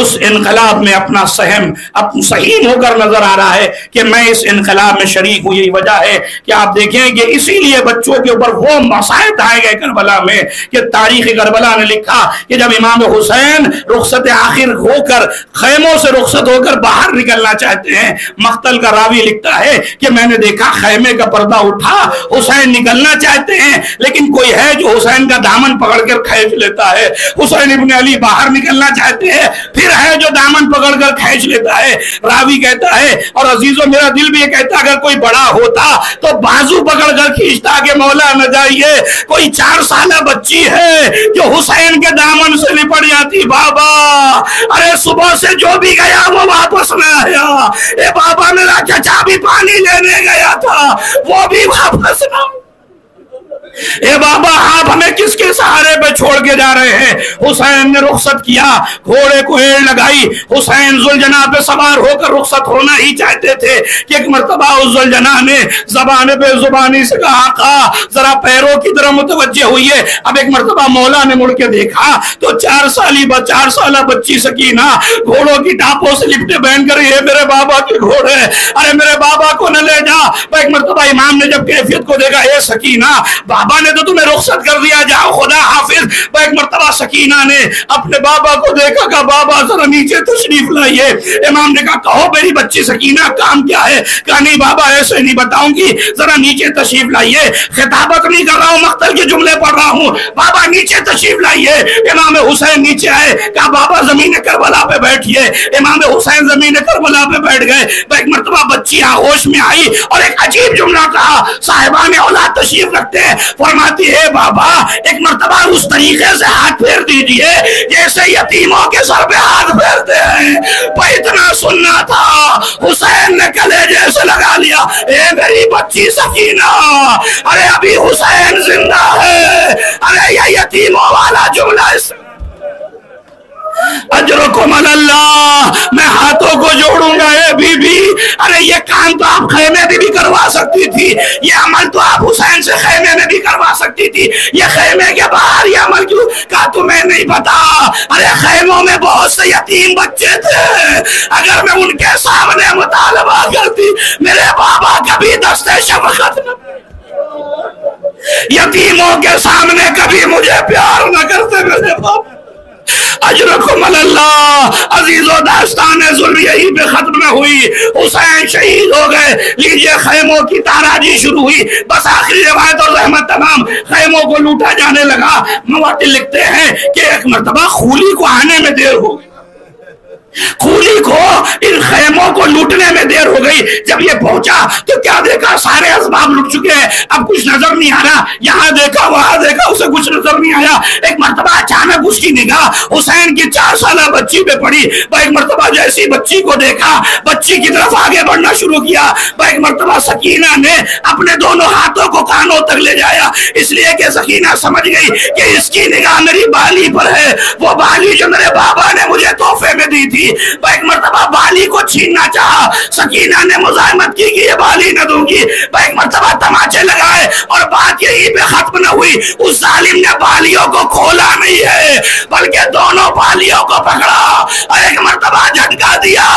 اس انقلاب میں اپنا سہیم ہو کر نظر آ رہا ہے کہ میں اس انقلاب میں شریک ہوں۔ یہی وجہ ہے کہ آپ دیکھیں کہ اسی لیے بچوں کے اوپر وہ مصائب آئے گئے کربلا میں کہ تاریخ کربلا نے لکھا کہ جب امام حسین رخصت آخر ہو کر خیموں سے رخصت ہو کر باہر نکلنا چاہتے ہیں، مقتل کا راوی لکھتا ہے کہ میں نے دیکھا خیمے کا پردہ اٹھا، حسین نکلنا چاہتے ہیں لیکن کوئی ہے جو حسین کا دامن پکڑ کر کھینچ لیتا ہے، حسین ابن علی باہر نکلنا چاہتے ہیں، پھر ہے جو دامن پکڑ کر کھینچ لیتا ہے۔ راوی کہتا ہے اور عزیزو میرا دل بھی یہ کہتا اگر کوئی بڑا ہوتا تو بازو پکڑ کر کھینچتا کہ مولا نہ جائیے، کوئی 4 سالہ بچی ہے جو حسین کے دامن سے لپٹ جاتی، بابا ارے صبح سے جو بھی گیا وہ واپس نہ آیا، اے بابا میرا چچا بھی پانی لینے گیا تھا وہ بھی واپس نہ آیا، اے بابا آپ ہمیں کس کے سہارے پہ چھوڑ کے جا رہے ہیں؟ حسین نے رخصت کیا، گھوڑے کو ایڑ لگائی، حسین ذوالجناح پہ سوار ہو کر رخصت ہونا ہی چاہتے تھے کہ ایک مرتبہ اس ذوالجناح نے زبان پہ زبانی سے کہا آقا ذرا پیروں کی طرف متوجہ ہوئیے۔ اب ایک مرتبہ مولا نے مڑ کے دیکھا تو 4 سالہ بچی سکینہ گھوڑوں کی ٹاپوں سے لپٹے بہن کر یہ میرے بابا کے گھوڑے، ارے میرے بابا کو نہ لے جا۔ ایک مرتبہ امام نے جب کیفیت کو دیکھا، اے سکینہ بابا نے تو تمہیں رخصت کر دیا، جاؤ خدا حافظ۔ ایک مرتبہ سکینہ نے اپنے بابا کو دیکھا کہ بابا ذرا نیچے تشریف لائیے۔ امام نے کہا کہو میری بچی سکینہ کام کیا ہے؟ کہا نہیں بابا ایسے نہیں بتاؤں گی، ذرا نیچے تشریف لائیے، خطابت نہیں کر رہا ہوں، مقتل کے جملے پڑھ رہا ہوں، بابا نیچے تشریف لائیے۔ امام حسین نیچے آئے، کہا بابا زمین کربلا پہ بیٹھیے۔ امام حسین زمین کربلا پہ بیٹھ گئے۔ ایک مرتبہ بچی ہوش میں آئی اور ایک عجیب جملہ کہا، صاحبان اولاد تشریف رکھتے ہیں، فرماتی ہے بابا ایک مرتبہ اس طریقے سے ہاتھ پھیر دیجئے جیسے یتیموں کے سر پہ ہاتھ پھیرتے ہیں۔ اتنا سننا تھا، حسین نے کلیجے سے لگا لیا، اے میری بچی سکینہ، ارے ابھی حسین زندہ ہے، ارے یہ یتیموں والا جملہ اس اجرکم اللہ، میں ہاتھوں کو جوڑوں گا اے بی بی، ارے یہ کام تو آپ خیمے میں بھی کروا سکتی تھی، یہ عمل تو آپ حسین سے خیمے میں بھی کروا سکتی تھی، یہ خیمے کے باہر یہ عمل کیوں؟ کہا تمہیں نہیں پتا، ارے خیموں میں بہت سے یتیم بچے تھے، اگر میں ان کے سامنے مطالبہ کرتی میرے بابا کبھی دستے شفقت نہ، یتیموں کے سامنے کبھی مجھے پیار نہ کرتے میرے بابا۔ اجرکم اللہ، عزیزو داستان ظلم یہی پہ ختم نہ ہوئی، حسین شہید ہو گئے، لیجئے خیموں کی تاراجی شروع ہوئی، بس آخری روایت اور رحمت تمام، خیموں کو لوٹا جانے لگا۔ مواتل لکھتے ہیں کہ ایک مرتبہ خولی کو آنے میں دیر ہو گئی، خولی کو ان خیموں کو لوٹنے میں دیر ہو گئی۔ جب یہ پہنچا تو کیا دیکھا، سارے اسباب لٹ چکے ہیں، اب کچھ نظر نہیں آ رہا، یہاں دیکھا وہاں دیکھا، اسے کچھ نظر نہیں آیا۔ ایک مرتبہ اچانک اس کی نگاہ حسین کی 4 سالہ بچی پہ پڑی، ایک مرتبہ جیسی بچی کو دیکھا، بچی کی طرف آگے بڑھنا شروع کیا۔ ایک مرتبہ سکینہ نے اپنے دونوں ہاتھوں کو کانوں تک لے جایا، اس لیے کہ سکینہ سمجھ گئی کہ اس کی نگاہ میری بالی پر ہے، وہ بالی جو میرے بابا نے مجھے تحفے میں دی تھی۔ ایک مرتبہ بالی کو چھیننا چاہا، سکینہ نے مزاحمت کی کہ یہ بالی نہ دوں گی، ایک مرتبہ تماچے لگائے، اور بات یہی پہ ختم نہ ہوئی، اس ظالم نے بالیوں کو کھولا نہیں ہے بلکہ دونوں بالیوں کو پکڑا اور ایک مرتبہ جھٹکا دیا۔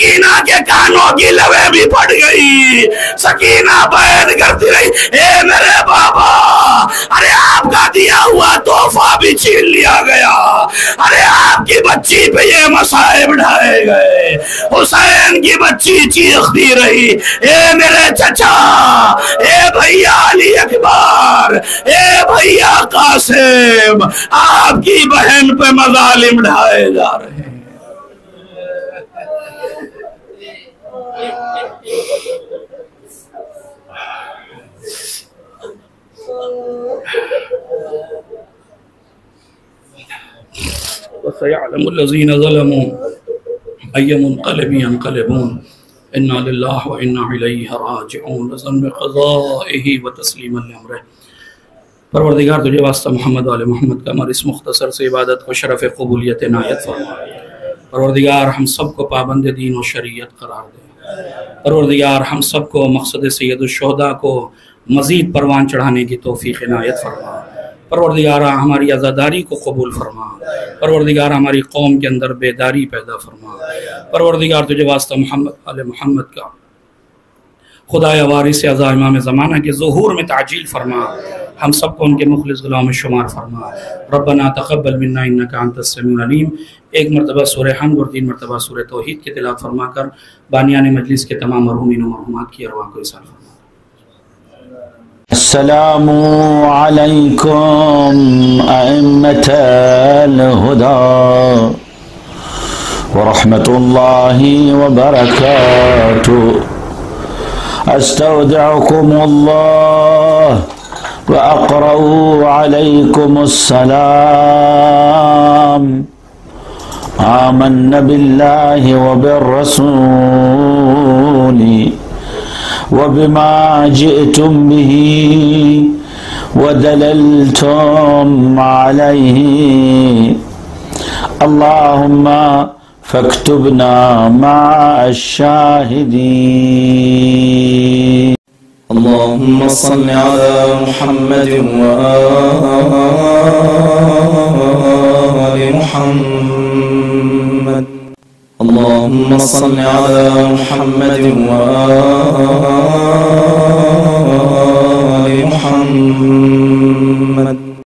سکینہ کے کانوں کی لویں بھی پھٹ گئی. سکینہ بیان کرتی رہی اے میرے بابا ارے آپ کا دیا ہوا تحفہ بھی چھین لیا گیا, ارے آپ کی بچی پہ یہ مصائب ڈھائے گئے. حسین کی بچی چیختی رہی اے میرے چچا, اے بھیا علی اکبر, اے بھیا قاسم, آپ کی بہن پہ مظالم ڈھائے جا رہے ہیں. وَسَيَعْلَمُ الَّذِينَ ظَلَمُوا أَيَّ مُنْقَلَبٍ يَنْقَلِبُونَ إِنَّا لِلَّهِ وَإِنَّا إِلَيْهِ رَاجِعُونَ لَزَمِّ قَضَائِهِ وَتَسْلِيمًا لِأَمْرِهِ. پروردگار تجھے واسطہ محمد و آل محمد کا ہماری اس مختصر سے عبادت کو شرف قبولیت عنایت فرما. پروردگار ہم سب کو پابند دین و شریعت قرار دے. پروردگار ہم سب کو مقصد سید الشہداء کو مزید پروان چڑھانے کی توفیق عنایت فرما. پروردگار ہماری عزاداری کو قبول فرما. پروردگار ہماری قوم کے اندر بیداری پیدا فرما. پروردگار تجھے واسطہ محمد آل محمد کا خدای وارث اعظم امام زمانہ کے ظہور میں تعجیل فرما. ہم سب کو ان کے مخلص غلام شمار فرما. ربنا تقبل منا انک انت السمیع العلیم. ایک مرتبہ سورہ حمد اور 3 مرتبہ سورہ توحید کی تلاوت فرما کر بانیان مجلس کے تمام مرحومین و مرحومات کی ارواح کو ایصال فرما. السلام علیکم ائمة الہدی ورحمۃ اللہ وبرکاتہ. استودعکم اللہ وأقرأ عليكم السلام. آمنا بالله وبالرسول وبما جئتم به ودللتم عليه. اللهم فاكتبنا مع الشاهدين. اللهم صل على محمد وآل محمد. اللهم صل على محمد وآل محمد.